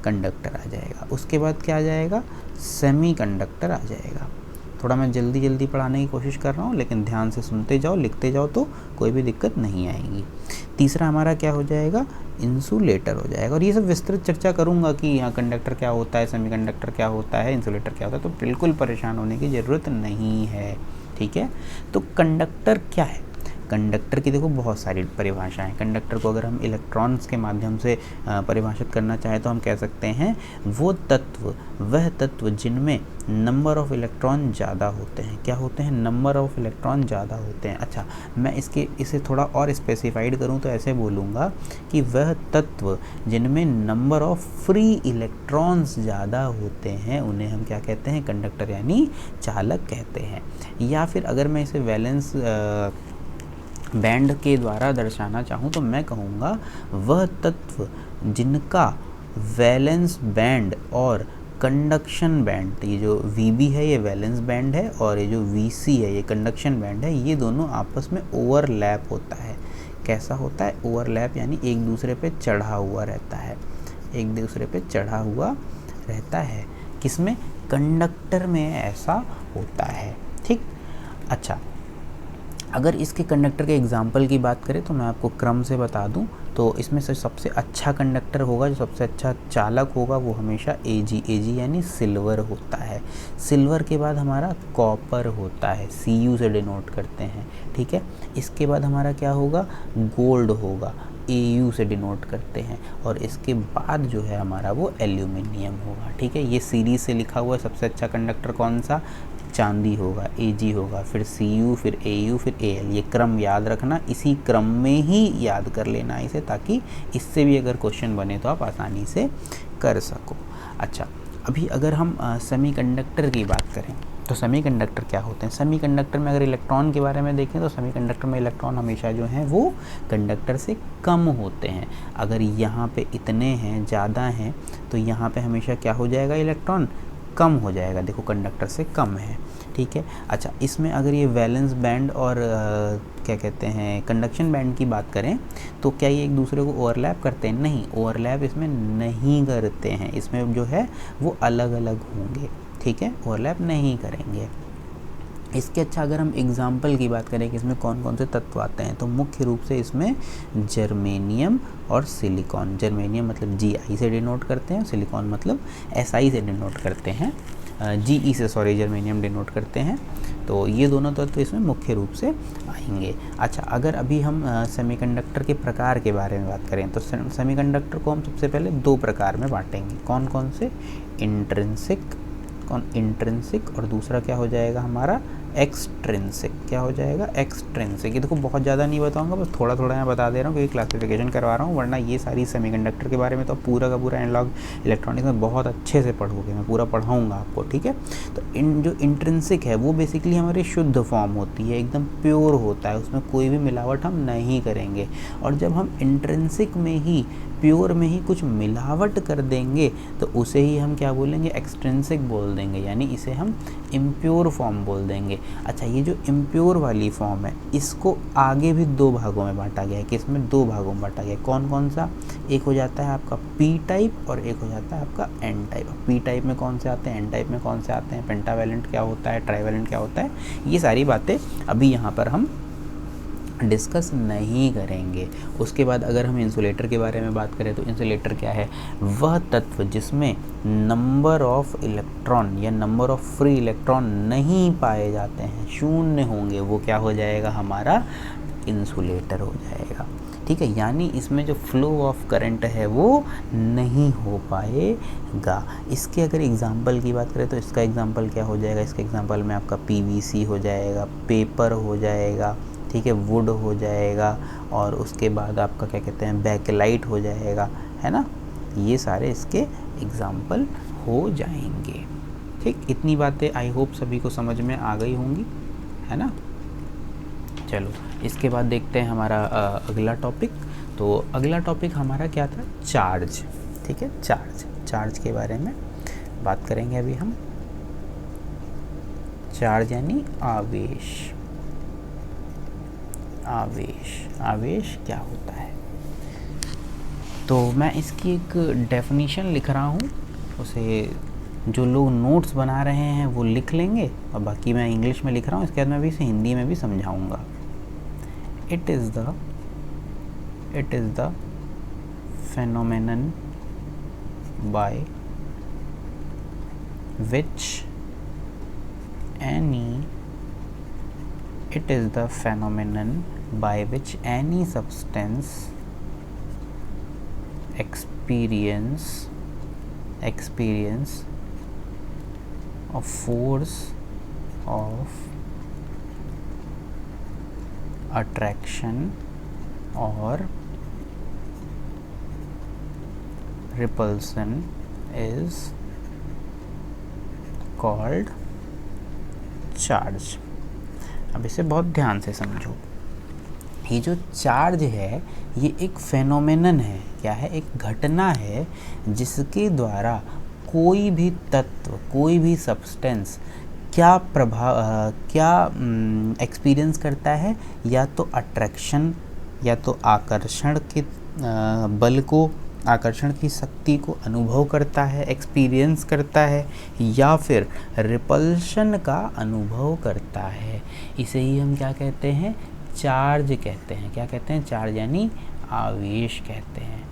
कंडक्टर आ जाएगा, उसके बाद क्या आ जाएगा, सेमीकंडक्टर आ जाएगा। थोड़ा मैं जल्दी पढ़ाने की कोशिश कर रहा हूँ, लेकिन ध्यान से सुनते जाओ, लिखते जाओ तो कोई भी दिक्कत नहीं आएगी। तीसरा हमारा क्या हो जाएगा, इंसुलेटर हो जाएगा, और ये सब विस्तृत चर्चा करूँगा कि यहाँ कंडक्टर क्या होता है, सेमीकंडक्टर क्या होता है, इंसुलेटर क्या होता है, तो बिल्कुल परेशान होने की ज़रूरत नहीं है। ठीक है, तो कंडक्टर क्या है, कंडक्टर की देखो बहुत सारी परिभाषाएं। कंडक्टर को अगर हम इलेक्ट्रॉन्स के माध्यम से परिभाषित करना चाहें तो हम कह सकते हैं वह तत्व जिनमें नंबर ऑफ इलेक्ट्रॉन ज़्यादा होते हैं। क्या होते हैं? नंबर ऑफ इलेक्ट्रॉन ज़्यादा होते हैं। अच्छा, मैं इसे थोड़ा और स्पेसिफाइड करूं तो ऐसे बोलूँगा कि वह तत्व जिनमें नंबर ऑफ फ्री इलेक्ट्रॉन्स ज़्यादा होते हैं उन्हें हम क्या कहते हैं? कंडक्टर यानी चालक कहते हैं। या फिर अगर मैं इसे वैलेंस बैंड के द्वारा दर्शाना चाहूँ तो मैं कहूँगा वह तत्व जिनका वैलेंस बैंड और कंडक्शन बैंड, ये जो Vb है ये वैलेंस बैंड है और ये जो Vc है ये कंडक्शन बैंड है, ये दोनों आपस में ओवरलैप होता है। कैसा होता है? ओवरलैप यानी एक दूसरे पे चढ़ा हुआ रहता है, एक दूसरे पे चढ़ा हुआ रहता है। किसमें? कंडक्टर में ऐसा होता है। ठीक। अच्छा, अगर इसके कंडक्टर के एग्जाम्पल की बात करें तो मैं आपको क्रम से बता दूं तो इसमें से सबसे अच्छा कंडक्टर होगा, जो सबसे अच्छा चालक होगा वो हमेशा Ag यानी सिल्वर होता है। सिल्वर के बाद हमारा कॉपर होता है, Cu से डिनोट करते हैं। ठीक है। इसके बाद हमारा क्या होगा? गोल्ड होगा, Au से डिनोट करते हैं। और इसके बाद जो है हमारा वो एल्यूमिनियम होगा। ठीक है। ये सीरीज से लिखा हुआ है। सबसे अच्छा कंडक्टर कौन सा? चांदी होगा, Ag होगा, फिर Cu, फिर Au, फिर Al। ये क्रम याद रखना, इसी क्रम में ही याद कर लेना इसे, ताकि इससे भी अगर क्वेश्चन बने तो आप आसानी से कर सको। अच्छा, अभी अगर हम सेमीकंडक्टर की बात करें तो सेमीकंडक्टर क्या होते हैं? सेमीकंडक्टर में अगर इलेक्ट्रॉन के बारे में देखें तो सेमीकंडक्टर में इलेक्ट्रॉन हमेशा जो हैं वो कंडक्टर से कम होते हैं। अगर यहाँ पे इतने हैं, ज़्यादा हैं, तो यहाँ पे हमेशा क्या हो जाएगा? इलेक्ट्रॉन कम हो जाएगा। देखो कंडक्टर से कम है। ठीक है। अच्छा, इसमें अगर ये वैलेंस बैंड और क्या कहते हैं कंडक्शन बैंड की बात करें तो क्या ये एक दूसरे को ओवरलैप करते हैं? नहीं, ओवरलैप इसमें नहीं करते हैं। इसमें जो है वो अलग अलग होंगे। ठीक है, ओवरलैप नहीं करेंगे। इसके अच्छा अगर हम एग्जाम्पल की बात करें कि इसमें कौन कौन से तत्व आते हैं तो मुख्य रूप से इसमें जर्मेनियम और सिलिकॉन। जर्मेनियम मतलब Gi से डिनोट करते हैं, सिलिकॉन मतलब Si से डिनोट करते हैं, Ge से जर्मेनियम डिनोट करते हैं। तो ये दोनों तत्व इसमें मुख्य रूप से आएंगे। अच्छा, अगर अभी हम सेमीकंडक्टर के प्रकार के बारे में बात करें तो सेमीकंडक्टर को हम सबसे पहले दो प्रकार में बांटेंगे। कौन कौन से? इंट्रिंसिक और दूसरा क्या हो जाएगा हमारा? एक्सट्रिंसिक। क्या हो जाएगा? एक्सट्रिंसिक। ये देखो बहुत ज़्यादा नहीं बताऊंगा, बस थोड़ा थोड़ा मैं बता दे रहा हूँ क्योंकि क्लासिफिकेशन करवा रहा हूँ, वरना ये सारी सेमीकंडक्टर के बारे में तो पूरा का पूरा एनालॉग इलेक्ट्रॉनिक्स में बहुत अच्छे से पढ़ोगे, मैं पूरा पढ़ाऊँगा आपको। ठीक है। तो जो इंट्रिंसिक है वो बेसिकली हमारी शुद्ध फॉर्म होती है, एकदम प्योर होता है, उसमें कोई भी मिलावट हम नहीं करेंगे। और जब हम इंट्रिंसिक में ही, प्योर में ही कुछ मिलावट कर देंगे तो उसे ही हम क्या बोलेंगे? एक्सट्रिंसिक बोल देंगे, यानी इसे हम इम्प्योर फॉर्म बोल देंगे। अच्छा, ये जो इम्प्योर वाली फॉर्म है इसको आगे भी दो भागों में बांटा गया है। किसमें? दो भागों में बांटा गया है। कौन कौन सा? एक हो जाता है आपका P टाइप और एक हो जाता है आपका N टाइप। P टाइप में कौन से आते हैं? N टाइप में कौन से आते हैं? पेंटावैलेंट क्या होता है? ट्राइवैलेंट क्या होता है? ये सारी बातें अभी यहाँ पर हम डिस्कस नहीं करेंगे। उसके बाद अगर हम इंसुलेटर के बारे में बात करें तो इंसुलेटर क्या है? वह तत्व जिसमें नंबर ऑफ इलेक्ट्रॉन या नंबर ऑफ फ्री इलेक्ट्रॉन नहीं पाए जाते हैं, शून्य होंगे, वो क्या हो जाएगा? हमारा इंसुलेटर हो जाएगा। ठीक है। यानी इसमें जो फ्लो ऑफ करंट है वो नहीं हो पाएगा। इसके अगर एग्जाम्पल की बात करें तो इसका एग्जाम्पल क्या हो जाएगा? इसका एग्जाम्पल में आपका PVC हो जाएगा, पेपर हो जाएगा, ठीक है, वुड हो जाएगा, और उसके बाद आपका क्या कहते हैं बैकलाइट हो जाएगा, है ना। ये सारे इसके एग्जाम्पल हो जाएंगे। ठीक, इतनी बातें आई होप सभी को समझ में आ गई होंगी, है ना। चलो इसके बाद देखते हैं हमारा अगला टॉपिक। तो अगला टॉपिक हमारा क्या था? चार्ज। ठीक है, चार्ज के बारे में बात करेंगे अभी हम। चार्ज यानी आवेश। आवेश क्या होता है? तो मैं इसकी एक डेफिनेशन लिख रहा हूँ, उसे जो लोग नोट्स बना रहे हैं वो लिख लेंगे, और बाकी मैं इंग्लिश में लिख रहा हूँ, इसके बाद मैं भी इसे हिंदी में भी समझाऊंगा। It is the phenomenon by which any by which any substance experience a force of attraction or repulsion is called charge। अब इसे बहुत ध्यान से समझो। ये जो चार्ज है ये एक फेनोमेनन है। क्या है? एक घटना है जिसके द्वारा कोई भी तत्व, कोई भी सब्सटेंस क्या एक्सपीरियंस करता है, या तो अट्रैक्शन, या तो आकर्षण के बल को, आकर्षण की शक्ति को अनुभव करता है, एक्सपीरियंस करता है, या फिर रिपल्शन का अनुभव करता है। इसे ही हम क्या कहते हैं? चार्ज कहते हैं। क्या कहते हैं? चार्ज यानी आवेश कहते हैं।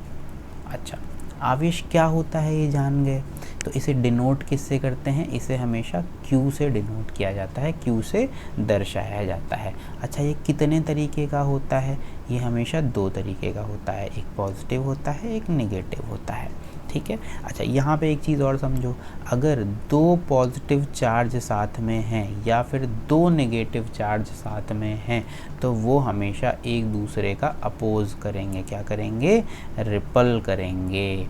अच्छा, आवेश क्या होता है ये जान गए, तो इसे डिनोट किससे करते हैं? इसे हमेशा Q से डिनोट किया जाता है, Q से दर्शाया जाता है। अच्छा, ये कितने तरीके का होता है? ये हमेशा दो तरीके का होता है, एक पॉजिटिव होता है, एक नेगेटिव होता है। ठीक है। अच्छा, यहाँ पे एक चीज़ और समझो, अगर दो पॉजिटिव चार्ज साथ में हैं या फिर दो नेगेटिव चार्ज साथ में हैं तो वो हमेशा एक दूसरे का अपोज करेंगे। क्या करेंगे? रिपल करेंगे।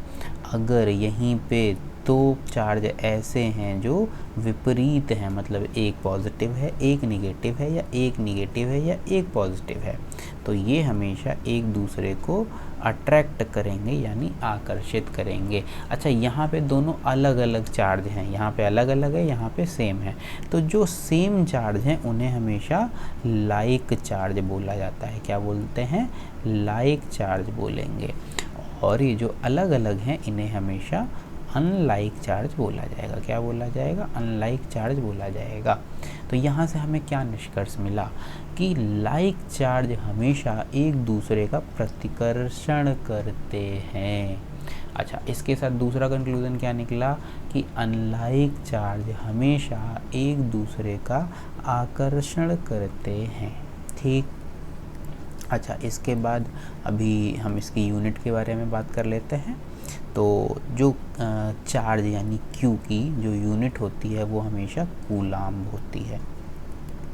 अगर यहीं पे दो चार्ज ऐसे हैं जो विपरीत हैं, मतलब एक पॉजिटिव है, एक निगेटिव है, या एक निगेटिव है या एक पॉजिटिव है, तो ये हमेशा एक दूसरे को अट्रैक्ट करेंगे यानी आकर्षित करेंगे। अच्छा, यहाँ पे दोनों अलग अलग चार्ज हैं, यहाँ पे अलग अलग है, यहाँ पे सेम है, तो जो सेम चार्ज हैं उन्हें हमेशा लाइक चार्ज बोला जाता है। क्या बोलते हैं? लाइक चार्ज बोलेंगे। और ये जो अलग अलग हैं इन्हें हमेशा अनलाइक चार्ज बोला जाएगा। क्या बोला जाएगा? अनलाइक चार्ज बोला जाएगा। तो यहाँ से हमें क्या निष्कर्ष मिला कि लाइक चार्ज हमेशा एक दूसरे का प्रतिकर्षण करते हैं। अच्छा, इसके साथ दूसरा कंक्लूजन क्या निकला कि अनलाइक चार्ज हमेशा एक दूसरे का आकर्षण करते हैं। ठीक। अच्छा, इसके बाद अभी हम इसकी यूनिट के बारे में बात कर लेते हैं। तो जो चार्ज यानी Q की जो यूनिट होती है वो हमेशा कूलाम्ब होती है।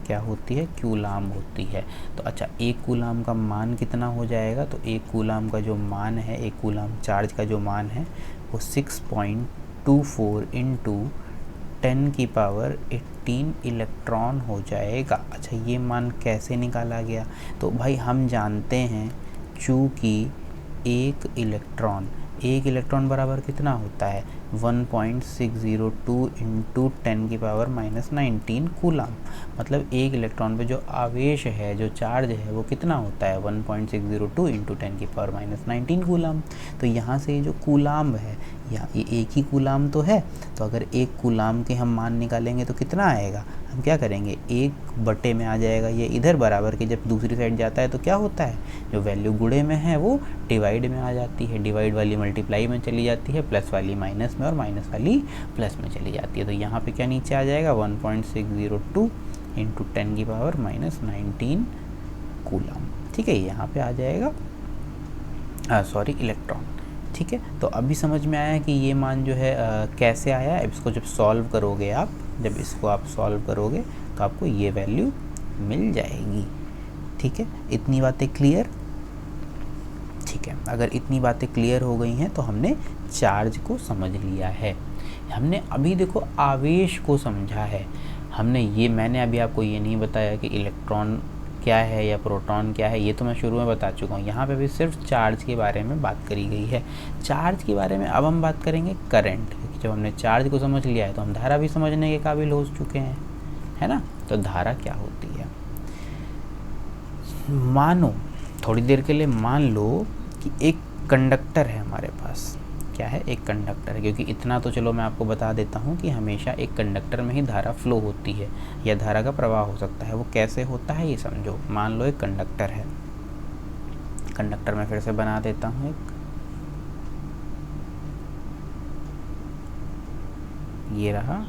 क्या होती है? कूलाम्ब होती है। तो अच्छा, एक कूलाम्ब का मान कितना हो जाएगा? तो एक कूलाम्ब का जो मान है, एक कूलाम्ब चार्ज का जो मान है वो 6.24 इंटू 10⁻18 इलेक्ट्रॉन हो जाएगा। अच्छा, ये मान कैसे निकाला गया? तो भाई हम जानते हैं चूँकि एक इलेक्ट्रॉन बराबर कितना होता है? 1.602 इंटू 10⁻⁻19 कूलाम। मतलब एक इलेक्ट्रॉन पे जो आवेश है, जो चार्ज है, वो कितना होता है? 1.602 इंटू 10⁻⁻19 कूलाम। तो यहाँ से ये जो कूलाम है, यहाँ ये एक ही कूलाम तो है, तो अगर एक कूलाम के हम मान निकालेंगे तो कितना आएगा? हम क्या करेंगे? 1/, में आ जाएगा ये इधर, बराबर के जब दूसरी साइड जाता है तो क्या होता है? जो वैल्यू गुणे में है वो डिवाइड में आ जाती है, डिवाइड वाली मल्टीप्लाई में चली जाती है, प्लस वाली माइनस में और माइनस वाली प्लस में चली जाती है। तो यहाँ पे क्या नीचे आ जाएगा? 1.602 इंटू 10⁻⁻19 कूलाम। ठीक है, यहाँ पे आ जाएगा इलेक्ट्रॉन। ठीक है, तो अभी समझ में आया कि ये मान जो है कैसे आया। अब इसको जब सॉल्व करोगे आप, जब इसको आप सॉल्व करोगे तो आपको ये वैल्यू मिल जाएगी। ठीक है, इतनी बातें क्लियर? ठीक है, अगर इतनी बातें क्लियर हो गई हैं तो हमने चार्ज को समझ लिया है। हमने अभी देखो आवेश को समझा है। मैंने अभी आपको ये नहीं बताया कि इलेक्ट्रॉन क्या है या प्रोटॉन क्या है, ये तो मैं शुरू में बता चुका हूँ। यहाँ पे भी सिर्फ चार्ज के बारे में बात करी गई है। चार्ज के बारे में अब हम बात करेंगे करंट, क्योंकि जब हमने चार्ज को समझ लिया है तो हम धारा भी समझने के काबिल हो चुके हैं, है ना। तो धारा क्या होती है? मानो, थोड़ी देर के लिए मान लो कि एक कंडक्टर है हमारे पास। क्या है? एक कंडक्टर है, क्योंकि इतना तो चलो मैं आपको बता देता हूँ कि हमेशा एक कंडक्टर में ही धारा फ्लो होती है या धारा का प्रवाह हो सकता है। वो कैसे होता है ये समझो। मान लो एक कंडक्टर है, कंडक्टर में फिर से बना देता हूँ एक, ये रहा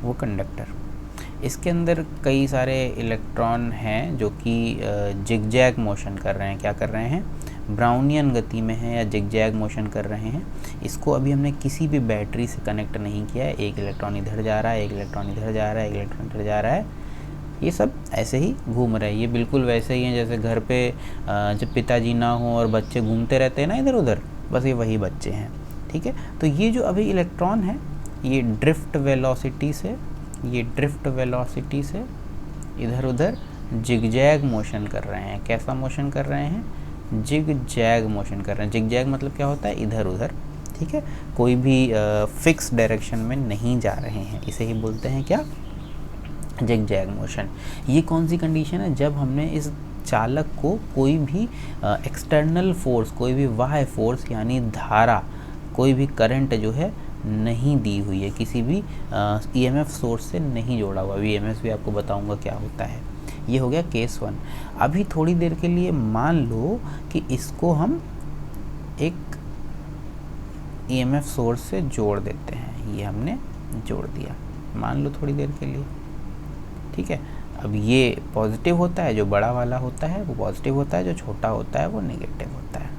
वो कंडक्टर। इसके अंदर कई सारे इलेक्ट्रॉन हैं जो कि जिगजैग मोशन कर रहे हैं। क्या कर रहे हैं? ब्राउनियन गति में है या जिगजैग मोशन कर रहे हैं। इसको अभी हमने किसी भी बैटरी से कनेक्ट नहीं किया है। एक इलेक्ट्रॉन इधर जा रहा है, एक इलेक्ट्रॉन इधर जा रहा है, एक इलेक्ट्रॉन इधर जा रहा है, ये सब ऐसे ही घूम रहे हैं। ये बिल्कुल वैसे ही हैं जैसे घर पे जब पिताजी ना हो और बच्चे घूमते रहते हैं ना इधर उधर, बस ये वही बच्चे हैं। ठीक है, तो ये जो अभी इलेक्ट्रॉन है ये ड्रिफ्ट वेलोसिटी से इधर उधर जिगजैग मोशन कर रहे हैं। कैसा मोशन कर रहे हैं? जिगजैग मोशन कर रहे हैं। जिगजैग मतलब क्या होता है? इधर उधर। ठीक है, कोई भी फिक्स डायरेक्शन में नहीं जा रहे हैं, इसे ही बोलते हैं क्या? Zigzag motion. ये कौन सी कंडीशन है? जब हमने इस चालक को कोई भी एक्सटर्नल फोर्स, कोई भी बाह्य फोर्स यानी धारा, कोई भी करंट जो है नहीं दी हुई है, किसी भी ईएमएफ सोर्स से नहीं जोड़ा हुआ। ईएमएफ भी आपको बताऊंगा क्या होता है। ये हो गया केस 1। अभी थोड़ी देर के लिए मान लो कि इसको हम एक ईएमएफ सोर्स से जोड़ देते हैं। ये हमने जोड़ दिया, मान लो थोड़ी देर के लिए। ठीक है, अब ये पॉजिटिव होता है, जो बड़ा वाला होता है वो पॉजिटिव होता है, जो छोटा होता है वो नेगेटिव होता है।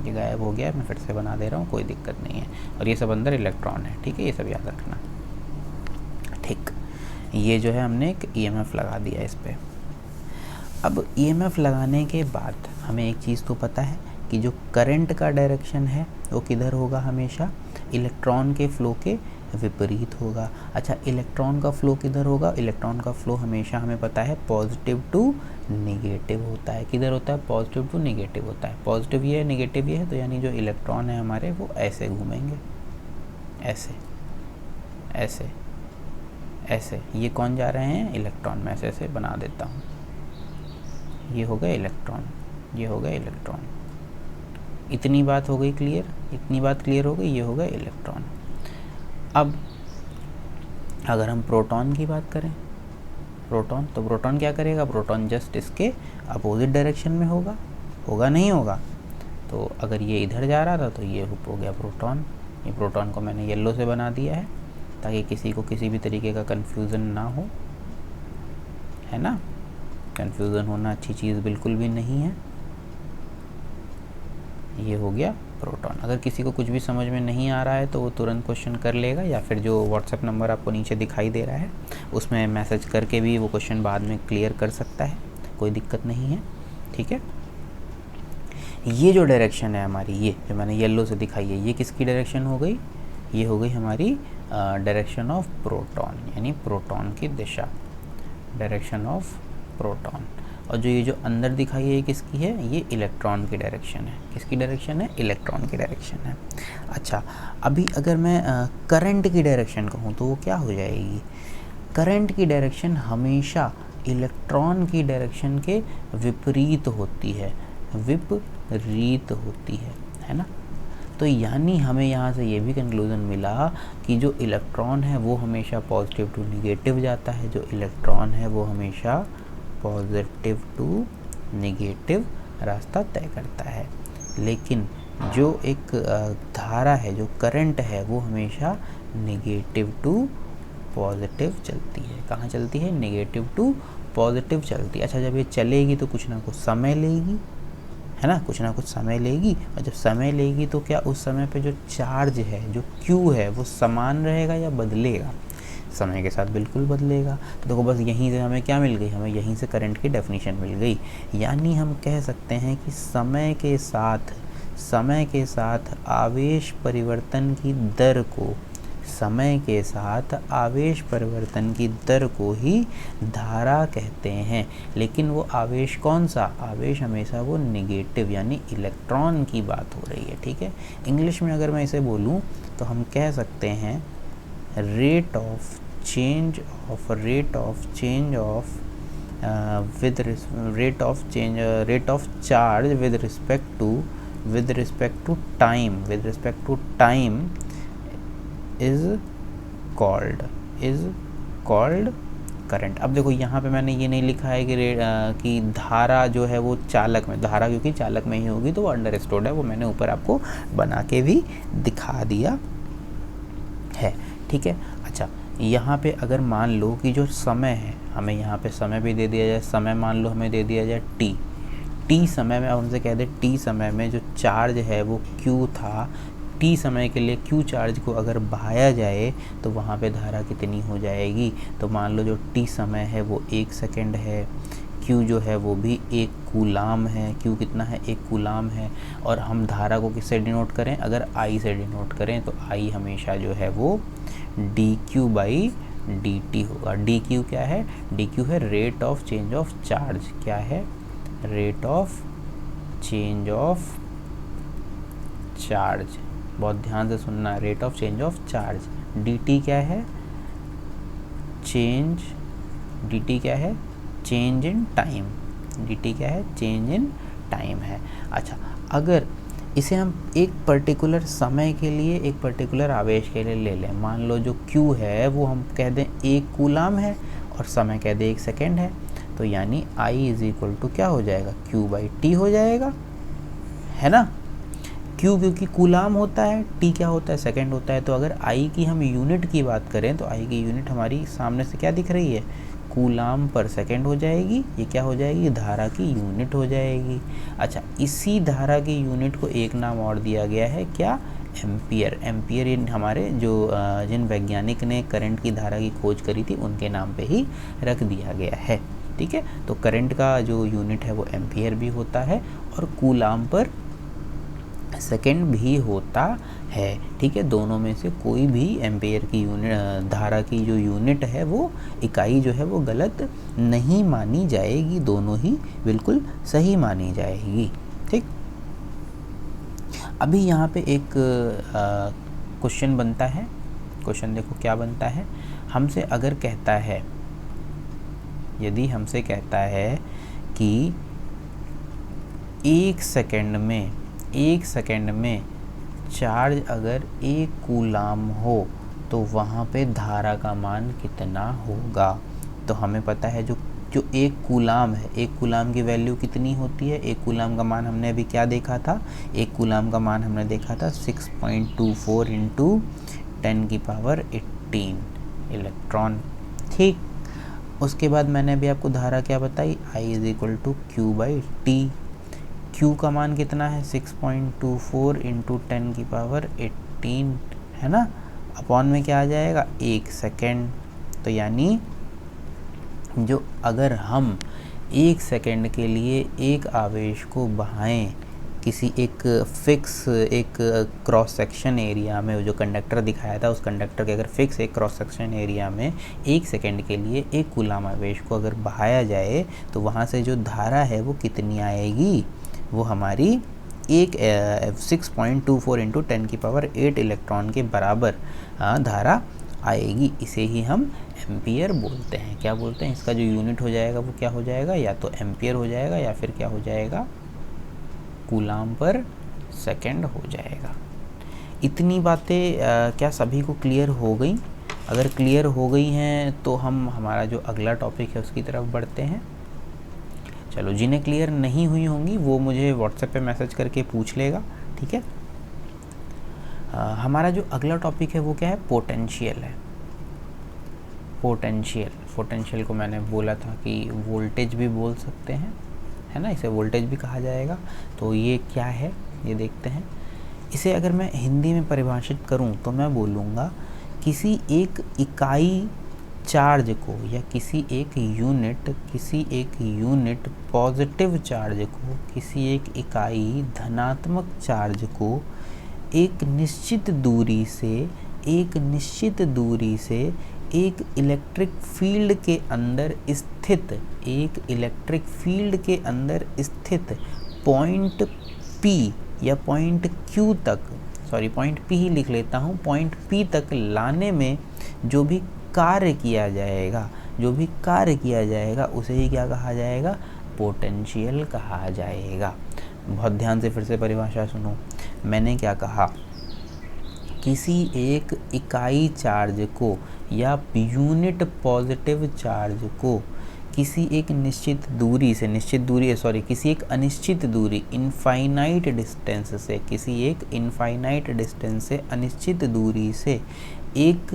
ये गायब हो गया, मैं फिर से बना दे रहा हूँ, कोई दिक्कत नहीं है। और ये सब अंदर इलेक्ट्रॉन है। ठीक है, ये सब याद रखना। ठीक, ये जो है हमने एक ईएमएफ लगा दिया इस पर। अब ईएमएफ लगाने के बाद हमें एक चीज़ तो पता है कि जो करंट का डायरेक्शन है वो किधर होगा? हमेशा इलेक्ट्रॉन के फ्लो के विपरीत होगा। अच्छा, इलेक्ट्रॉन का फ्लो किधर होगा? इलेक्ट्रॉन का फ्लो हमेशा हमें पता है पॉजिटिव टू नेगेटिव होता है। किधर होता है? पॉजिटिव टू नेगेटिव होता है। पॉजिटिव ये है, नेगेटिव ये है, तो यानी जो इलेक्ट्रॉन है हमारे वो ऐसे घूमेंगे, ऐसे ऐसे ऐसे। ये कौन जा रहे हैं? इलेक्ट्रॉन। मैं ऐसे ऐसे बना देता हूँ। ये हो गए इलेक्ट्रॉन, ये हो गए इलेक्ट्रॉन। इतनी बात हो गई क्लियर? इतनी बात क्लियर हो गई? ये हो गए इलेक्ट्रॉन। अब अगर हम प्रोटॉन की बात करें, प्रोटॉन, तो प्रोटॉन क्या करेगा? प्रोटॉन जस्ट इसके अपोजिट डायरेक्शन में होगा। होगा नहीं होगा? तो अगर ये इधर जा रहा था तो ये हो गया प्रोटॉन। ये प्रोटॉन को मैंने येलो से बना दिया है ताकि किसी को किसी भी तरीके का कन्फ्यूज़न ना हो, है ना? कन्फ्यूज़न होना अच्छी चीज़ बिल्कुल भी नहीं है। ये हो गया प्रोटॉन। अगर किसी को कुछ भी समझ में नहीं आ रहा है तो वो तुरंत क्वेश्चन कर लेगा, या फिर जो व्हाट्सएप नंबर आपको नीचे दिखाई दे रहा है उसमें मैसेज करके भी वो क्वेश्चन बाद में क्लियर कर सकता है, कोई दिक्कत नहीं है। ठीक है, ये जो डायरेक्शन है हमारी, ये जो मैंने येलो से दिखाई है, ये किसकी डायरेक्शन हो गई? ये हो गई हमारी डायरेक्शन ऑफ प्रोटॉन, यानी प्रोटॉन की दिशा, डायरेक्शन ऑफ प्रोटॉन। और जो ये जो अंदर दिखाई है ये किसकी है? ये इलेक्ट्रॉन की डायरेक्शन है। किसकी डायरेक्शन है? इलेक्ट्रॉन की डायरेक्शन है। अच्छा, अभी अगर मैं करंट की डायरेक्शन कहूँ तो वो क्या हो जाएगी? करंट की डायरेक्शन हमेशा इलेक्ट्रॉन की डायरेक्शन के विपरीत होती है, विपरीत होती है ना? तो यानी हमें यहाँ से ये भी कंक्लूज़न मिला कि जो इलेक्ट्रॉन है वो हमेशा पॉजिटिव टू नेगेटिव जाता है, जो इलेक्ट्रॉन है वो हमेशा पॉजिटिव टू नेगेटिव रास्ता तय करता है। लेकिन जो एक धारा है, जो करंट है, वो हमेशा नेगेटिव टू पॉजिटिव चलती है। कहाँ चलती है? नेगेटिव टू पॉजिटिव चलती है। अच्छा, जब ये चलेगी तो कुछ ना कुछ समय लेगी, है ना? कुछ ना कुछ समय लेगी, और जब समय लेगी तो क्या उस समय पे जो चार्ज है, जो Q है, वो समान रहेगा या बदलेगा? समय के साथ बिल्कुल बदलेगा। तो देखो, बस यहीं से हमें क्या मिल गई? हमें यहीं से करंट की डेफिनेशन मिल गई। यानी हम कह सकते हैं कि समय के साथ आवेश परिवर्तन की दर को, समय के साथ आवेश परिवर्तन की दर को ही धारा कहते हैं। लेकिन वो आवेश कौन सा? आवेश हमेशा वो नेगेटिव यानी इलेक्ट्रॉन की बात हो रही है। ठीक है, इंग्लिश में अगर मैं इसे बोलूँ तो हम कह सकते हैं rate of change of charge with respect to time is called current. अब देखो, यहाँ पे मैंने ये नहीं लिखा है कि धारा जो है वो चालक में, धारा क्योंकि चालक में ही होगी तो वो अंडरस्टूड है, वो मैंने ऊपर आपको बना के भी दिखा दिया है। ठीक है, अच्छा, यहाँ पे अगर मान लो कि जो समय है, हमें यहाँ पे समय भी दे दिया जाए, समय मान लो हमें दे दिया जाए टी समय में, अब हमसे कह दे टी समय में जो चार्ज है वो Q था, टी समय के लिए Q चार्ज को अगर बहाया जाए तो वहाँ पे धारा कितनी हो जाएगी। तो मान लो जो टी समय है वो 1 सेकेंड है, Q जो है वो भी 1 कूलाम है, Q कितना है 1 कूलाम है। और हम धारा को किससे डिनोट करें, अगर I से डिनोट करें तो I हमेशा जो है वो dq बाई dt होगा। dq क्या है, dq है rate of change of charge, क्या है, rate of change of charge, बहुत ध्यान से सुनना, rate of change of charge. dt क्या है, चेंज, dt क्या है, चेंज इन टाइम, dt क्या है, चेंज इन टाइम है। अच्छा, अगर इसे हम एक पर्टिकुलर समय के लिए, एक पर्टिकुलर आवेश के लिए ले लें, मान लो जो Q है वो हम कह दें 1 कूलाम है और समय कह दें 1 सेकेंड है, तो यानी I इज इक्वल टू क्या हो जाएगा, Q बाई टी हो जाएगा, है ना। Q क्योंकि कूलाम होता है, T क्या होता है, सेकेंड होता है। तो अगर I की हम यूनिट की बात करें तो I की यूनिट हमारी सामने से क्या दिख रही है, कूलाम पर सेकेंड हो जाएगी, ये क्या हो जाएगी, धारा की यूनिट हो जाएगी। अच्छा, इसी धारा की यूनिट को एक नाम और दिया गया है, क्या, एम्पियर। एम्पियर इन हमारे जो जिन वैज्ञानिक ने करंट की धारा की खोज करी थी उनके नाम पे ही रख दिया गया है, ठीक है। तो करंट का जो यूनिट है वो एम्पियर भी होता है और कूलाम पर सेकेंड भी होता है, ठीक है। दोनों में से कोई भी एम्पेयर की यूनिट, धारा की जो यूनिट है वो इकाई जो है वो गलत नहीं मानी जाएगी, दोनों ही बिल्कुल सही मानी जाएगी, ठीक। अभी यहाँ पे एक क्वेश्चन बनता है, क्वेश्चन देखो क्या बनता है, हमसे अगर कहता है, यदि हमसे कहता है कि 1 सेकेंड में चार्ज अगर 1 कूलाम हो तो वहाँ पे धारा का मान कितना होगा। तो हमें पता है जो 1 कूलाम है, 1 कूलाम की वैल्यू कितनी होती है, 1 कूलाम का मान हमने अभी क्या देखा था, 1 कूलाम का मान हमने देखा था 6.24 इंटू 10⁻18 इलेक्ट्रॉन, ठीक। उसके बाद मैंने अभी आपको धारा क्या बताई, I is equal to Q by T. Q का मान कितना है, 6.24 इंटू 10⁻18, है ना, अपॉन में क्या आ जाएगा, 1 सेकेंड। तो यानी जो अगर हम 1 सेकेंड के लिए एक आवेश को बहाएं किसी एक फिक्स, एक क्रॉस सेक्शन एरिया में, जो कंडक्टर दिखाया था उस कंडक्टर के अगर फिक्स एक क्रॉस सेक्शन एरिया में 1 सेकेंड के लिए 1 कूलाम आवेश को अगर बहाया जाए तो वहाँ से जो धारा है वो कितनी आएगी, वो हमारी 6.24 इंटू 10⁸ इलेक्ट्रॉन के बराबर धारा आएगी। इसे ही हम एम्पियर बोलते हैं। क्या बोलते हैं, इसका जो यूनिट हो जाएगा वो क्या हो जाएगा, या तो एम्पियर हो जाएगा या फिर क्या हो जाएगा, कूलाम पर सेकेंड हो जाएगा। इतनी बातें क्या सभी को क्लियर हो गई? अगर क्लियर हो गई हैं तो हम हमारा जो अगला टॉपिक है उसकी तरफ बढ़ते हैं। चलो, जिन्हें क्लियर नहीं हुई होंगी वो मुझे व्हाट्सएप पे मैसेज करके पूछ लेगा, ठीक है। हमारा जो अगला टॉपिक है वो क्या है, पोटेंशियल है। पोटेंशियल को मैंने बोला था कि वोल्टेज भी बोल सकते हैं, है ना, इसे वोल्टेज भी कहा जाएगा। तो ये क्या है ये देखते हैं। इसे अगर मैं हिंदी में परिभाषित करूं तो मैं बोलूँगा किसी एक इकाई चार्ज को या किसी एक यूनिट पॉजिटिव चार्ज को, किसी एक इकाई धनात्मक चार्ज को एक निश्चित दूरी से एक इलेक्ट्रिक फील्ड के अंदर स्थित पॉइंट P या पॉइंट Q तक, सॉरी पॉइंट P ही लिख लेता हूँ, पॉइंट P तक लाने में जो भी कार्य किया जाएगा उसे ही क्या कहा जाएगा, पोटेंशियल कहा जाएगा। बहुत ध्यान से फिर से परिभाषा सुनो। मैंने क्या कहा, किसी एक इकाई चार्ज को या यूनिट पॉजिटिव चार्ज को किसी एक अनिश्चित दूरी इनफाइनाइट डिस्टेंस से एक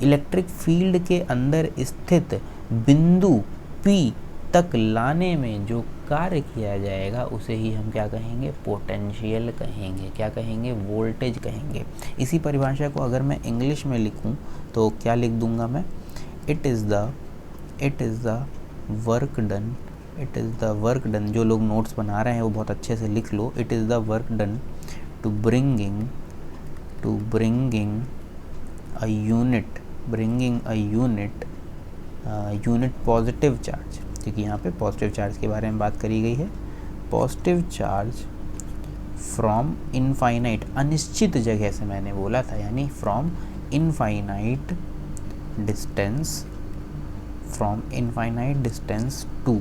इलेक्ट्रिक फील्ड के अंदर स्थित बिंदु P तक लाने में जो कार्य किया जाएगा उसे ही हम क्या कहेंगे, पोटेंशियल कहेंगे। क्या कहेंगे, वोल्टेज कहेंगे। इसी परिभाषा को अगर मैं इंग्लिश में लिखूं तो क्या लिख दूंगा मैं, it is the work done, it is the work done. जो लोग नोट्स बना रहे हैं वो बहुत अच्छे से लिख लो, it is the work done to bringing a unit positive charge, क्योंकि यहाँ पे पॉजिटिव चार्ज के बारे में बात करी गई है। पॉजिटिव चार्ज फ्रॉम इनफाइनाइट, अनिश्चित जगह से मैंने बोला था, यानी फ्रॉम इनफाइनाइट डिस्टेंस टू,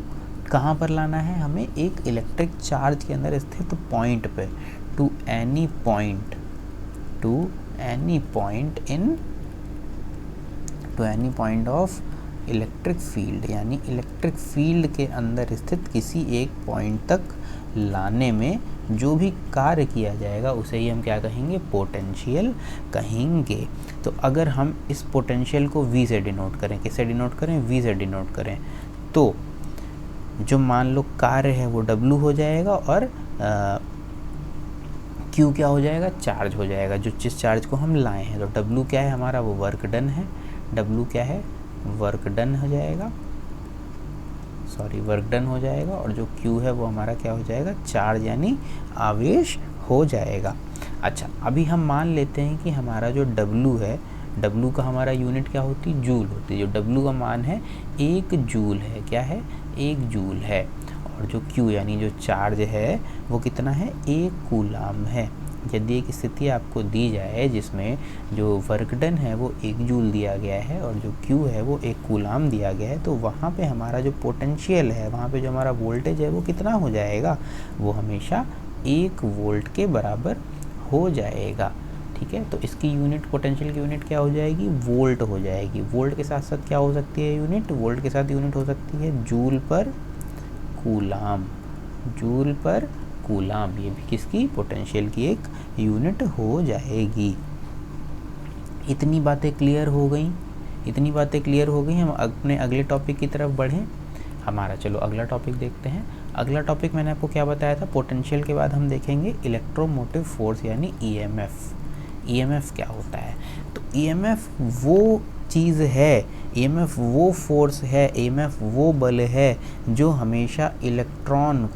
कहाँ पर लाना है हमें, एक इलेक्ट्रिक चार्ज के अंदर स्थित पॉइंट पे, to any point of electric field, यानी इलेक्ट्रिक फील्ड के अंदर स्थित किसी एक पॉइंट तक लाने में जो भी कार्य किया जाएगा उसे ही हम क्या कहेंगे, पोटेंशियल कहेंगे। तो अगर हम इस पोटेंशियल को V से डिनोट करें, किससे डिनोट करें, V से डिनोट करें, तो जो मान लो कार्य है वो W हो जाएगा और Q क्या हो जाएगा, चार्ज हो जाएगा, जो जिस चार्ज को हम लाए हैं। तो W क्या है हमारा, वो वर्क डन है, W क्या है, वर्क डन हो जाएगा, वर्क डन हो जाएगा, और जो Q है वो हमारा क्या हो जाएगा, चार्ज यानी आवेश हो जाएगा। अच्छा, अभी हम मान लेते हैं कि हमारा जो W है, W का हमारा यूनिट क्या होती है, जूल होती है। जो W का मान है 1 जूल है, क्या है, 1 जूल है, और जो Q यानी जो चार्ज है वो कितना है, 1 कूलाम है। यदि एक स्थिति आपको दी जाए जिसमें जो वर्क डन है वो 1 जूल दिया गया है और जो Q है वो 1 कूलाम दिया गया है, तो वहाँ पे हमारा जो पोटेंशियल है, वहाँ पे जो हमारा वोल्टेज है वो कितना हो जाएगा, वो हमेशा 1 वोल्ट के बराबर हो जाएगा। ठीक है, तो इसकी यूनिट, पोटेंशियल की यूनिट क्या हो जाएगी, वोल्ट हो जाएगी। वोल्ट के साथ साथ क्या हो सकती है यूनिट, वोल्ट के साथ यूनिट हो सकती है जूल पर कूलाम, ये भी किसकी, पोटेंशियल की एक यूनिट हो जाएगी। इतनी बातें क्लियर हो गई। हम अपने अगले टॉपिक की तरफ बढ़ें। हमारा चलो अगला टॉपिक देखते हैं। अगला टॉपिक मैंने आपको क्या बताया था, पोटेंशियल के बाद हम देखेंगे इलेक्ट्रोमोटिव फोर्स यानी ईएमएफ क्या होता है। तो ईएमएफ वो चीज़ है, ईएमएफ वो फोर्स है, ईएमएफ वो बल है जो हमेशा इलेक्ट्रॉन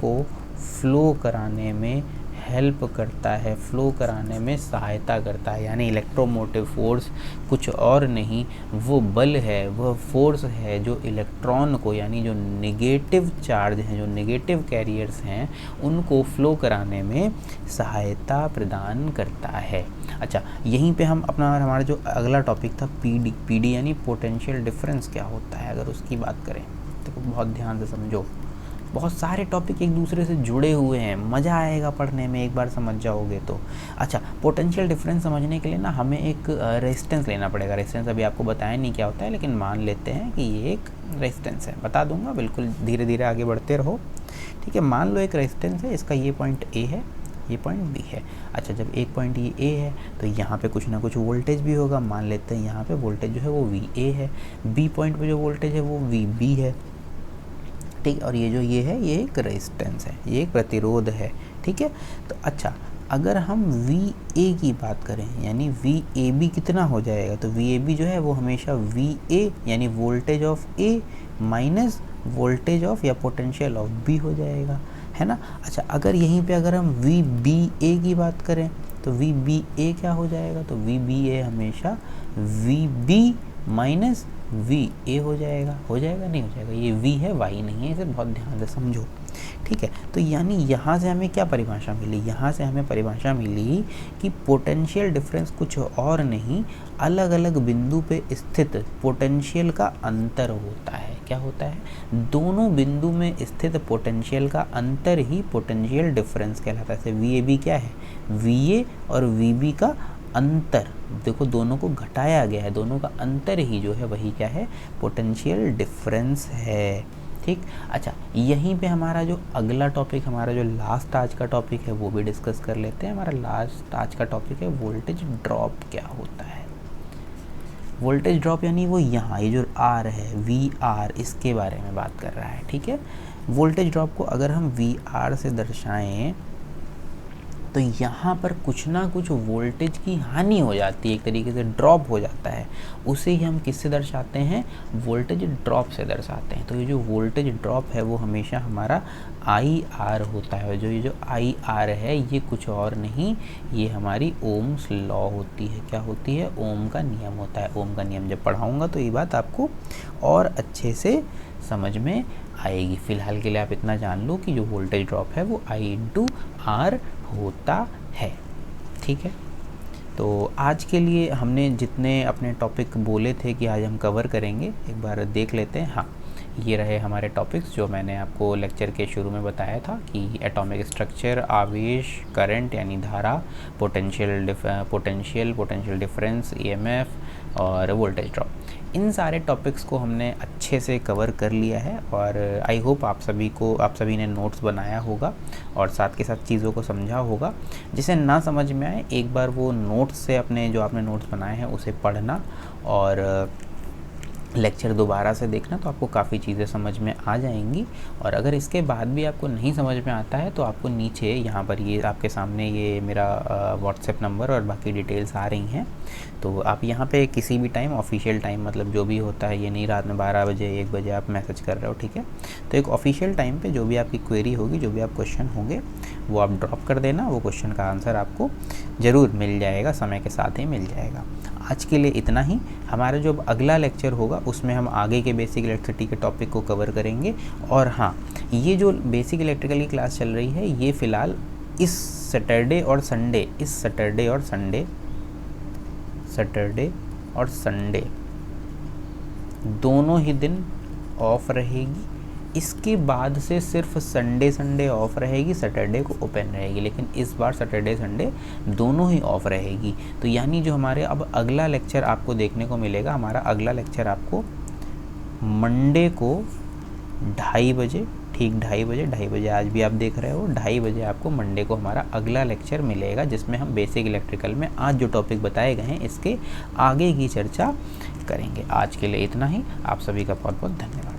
को फ्लो कराने में हेल्प करता है, फ्लो कराने में सहायता करता है। यानी इलेक्ट्रोमोटिव फोर्स कुछ और नहीं, वो बल है, वह फोर्स है जो इलेक्ट्रॉन को, यानी जो नेगेटिव चार्ज हैं, जो नेगेटिव कैरियर्स हैं, उनको फ्लो कराने में सहायता प्रदान करता है। अच्छा, यहीं पे हम अपना, हमारा जो अगला टॉपिक था पीडी यानी पोटेंशियल डिफरेंस क्या होता है, अगर उसकी बात करें तो बहुत ध्यान से समझो। बहुत सारे टॉपिक एक दूसरे से जुड़े हुए हैं, मज़ा आएगा पढ़ने में एक बार समझ जाओगे तो। अच्छा, पोटेंशियल डिफरेंस समझने के लिए ना हमें एक रेजिस्टेंस लेना पड़ेगा। रेजिस्टेंस अभी आपको बताया नहीं क्या होता है, लेकिन मान लेते हैं कि ये एक रेजिस्टेंस है, बता दूंगा, बिल्कुल धीरे धीरे आगे बढ़ते रहो। ठीक है, मान लो एक रेजिस्टेंस है, इसका ये पॉइंट ए है, ये पॉइंट बी है। अच्छा, जब एक पॉइंट ये ए है तो यहाँ पे कुछ ना कुछ वोल्टेज भी होगा। मान लेते हैं यहाँ पे वोल्टेज जो है वो वी ए है, बी पॉइंट पे जो वोल्टेज है वो वी बी है। ठीक, और ये है ये एक रेजिस्टेंस है, ये एक प्रतिरोध है। ठीक है, तो अच्छा, अगर हम वी ए की बात करें यानी वी ए बी कितना हो जाएगा, तो वी ए बी जो है वो हमेशा वी ए यानी voltage of A minus voltage of या पोटेंशियल ऑफ बी हो जाएगा, है ना। अच्छा, अगर यहीं पे अगर हम वी बी ए की बात करें तो वी बी ए क्या हो जाएगा, तो वी बी ए हमेशा V B minus V A हो जाएगा नहीं हो जाएगा, ये वी है वाई नहीं है, इसे बहुत ध्यान से समझो। ठीक है, तो यानी यहाँ से हमें क्या परिभाषा मिली, यहाँ से हमें परिभाषा मिली कि पोटेंशियल डिफरेंस कुछ और नहीं, अलग अलग बिंदु पे स्थित पोटेंशियल का अंतर होता है। क्या होता है, दोनों बिंदु में स्थित पोटेंशियल का अंतर ही पोटेंशियल डिफरेंस कहलाता है। वी ए बी क्या है, वी ए और वी बी का अंतर, देखो दोनों को घटाया गया है, दोनों का अंतर ही जो है वही क्या है, पोटेंशियल डिफरेंस है। ठीक। अच्छा, यहीं पे हमारा जो अगला टॉपिक, हमारा जो लास्ट आज का टॉपिक है वो भी डिस्कस कर लेते हैं। हमारा लास्ट आज का टॉपिक है वोल्टेज ड्रॉप क्या होता है। वोल्टेज ड्रॉप यानी वो यहाँ ये जो आर है वी आर, इसके बारे में बात कर रहा है। ठीक है, वोल्टेज ड्रॉप को अगर हम वी आर से दर्शाएं तो यहाँ पर कुछ ना कुछ वोल्टेज की हानि हो जाती है, एक तरीके से ड्रॉप हो जाता है। उसे ही हम किससे दर्शाते हैं, वोल्टेज ड्रॉप से दर्शाते हैं। तो ये जो वोल्टेज ड्रॉप है वो हमेशा हमारा आई आर होता है। ये जो आई आर है ये कुछ और नहीं, ये हमारी ओम्स लॉ होती है। क्या होती है, ओम का नियम होता है। ओम का नियम जब पढ़ाऊँगा तो ये बात आपको और अच्छे से समझ में आएगी। फ़िलहाल के लिए आप इतना जान लो कि जो वोल्टेज ड्रॉप है वो आई इंटू आर होता है। ठीक है, तो आज के लिए हमने जितने अपने टॉपिक बोले थे कि आज हम कवर करेंगे, एक बार देख लेते हैं। हाँ, ये रहे हमारे टॉपिक्स जो मैंने आपको लेक्चर के शुरू में बताया था कि एटॉमिक स्ट्रक्चर, आवेश, करंट यानी धारा, पोटेंशियल डिफरेंस, ईएमएफ और वोल्टेज ड्रॉप। इन सारे टॉपिक्स को हमने अच्छे से कवर कर लिया है और आई होप आप सभी ने नोट्स बनाया होगा और साथ के साथ चीज़ों को समझा होगा। जिसे ना समझ में आए एक बार वो नोट्स से अपने जो आपने नोट्स बनाए हैं उसे पढ़ना और लेक्चर दोबारा से देखना, तो आपको काफ़ी चीज़ें समझ में आ जाएंगी। और अगर इसके बाद भी आपको नहीं समझ में आता है तो आपको नीचे यहाँ पर ये आपके सामने ये मेरा व्हाट्सएप नंबर और बाकी डिटेल्स आ रही हैं, तो आप यहाँ पे किसी भी टाइम, ऑफिशियल टाइम मतलब जो भी होता है, ये नहीं रात में 12 बजे 1 बजे आप मैसेज कर रहे हो, ठीक है। तो एक ऑफिशियल टाइम पे जो भी आपकी क्वेरी होगी, जो भी आप क्वेश्चन होंगे वो आप ड्रॉप कर देना, वो क्वेश्चन का आंसर आपको ज़रूर मिल जाएगा, समय के साथ ही मिल जाएगा। आज के लिए इतना ही। हमारा जो अगला लेक्चर होगा उसमें हम आगे के बेसिक इलेक्ट्रिसिटी के टॉपिक को कवर करेंगे। और हाँ, ये जो बेसिक इलेक्ट्रिकल की क्लास चल रही है ये फ़िलहाल इस सैटरडे और संडे दोनों ही दिन ऑफ रहेगी। इसके बाद से सिर्फ संडे ऑफ रहेगी, सैटरडे को ओपन रहेगी, लेकिन इस बार सैटरडे संडे दोनों ही ऑफ रहेगी। तो यानी जो हमारे अब अगला लेक्चर आपको देखने को मिलेगा, हमारा अगला लेक्चर आपको मंडे को 2:30 बजे, ठीक 2:30 बजे आज भी आप देख रहे हो, 2:30 बजे आपको मंडे को हमारा अगला लेक्चर मिलेगा, जिसमें हम बेसिक इलेक्ट्रिकल में आज जो टॉपिक बताए गए हैं इसके आगे की चर्चा करेंगे। आज के लिए इतना ही। आप सभी का बहुत बहुत धन्यवाद।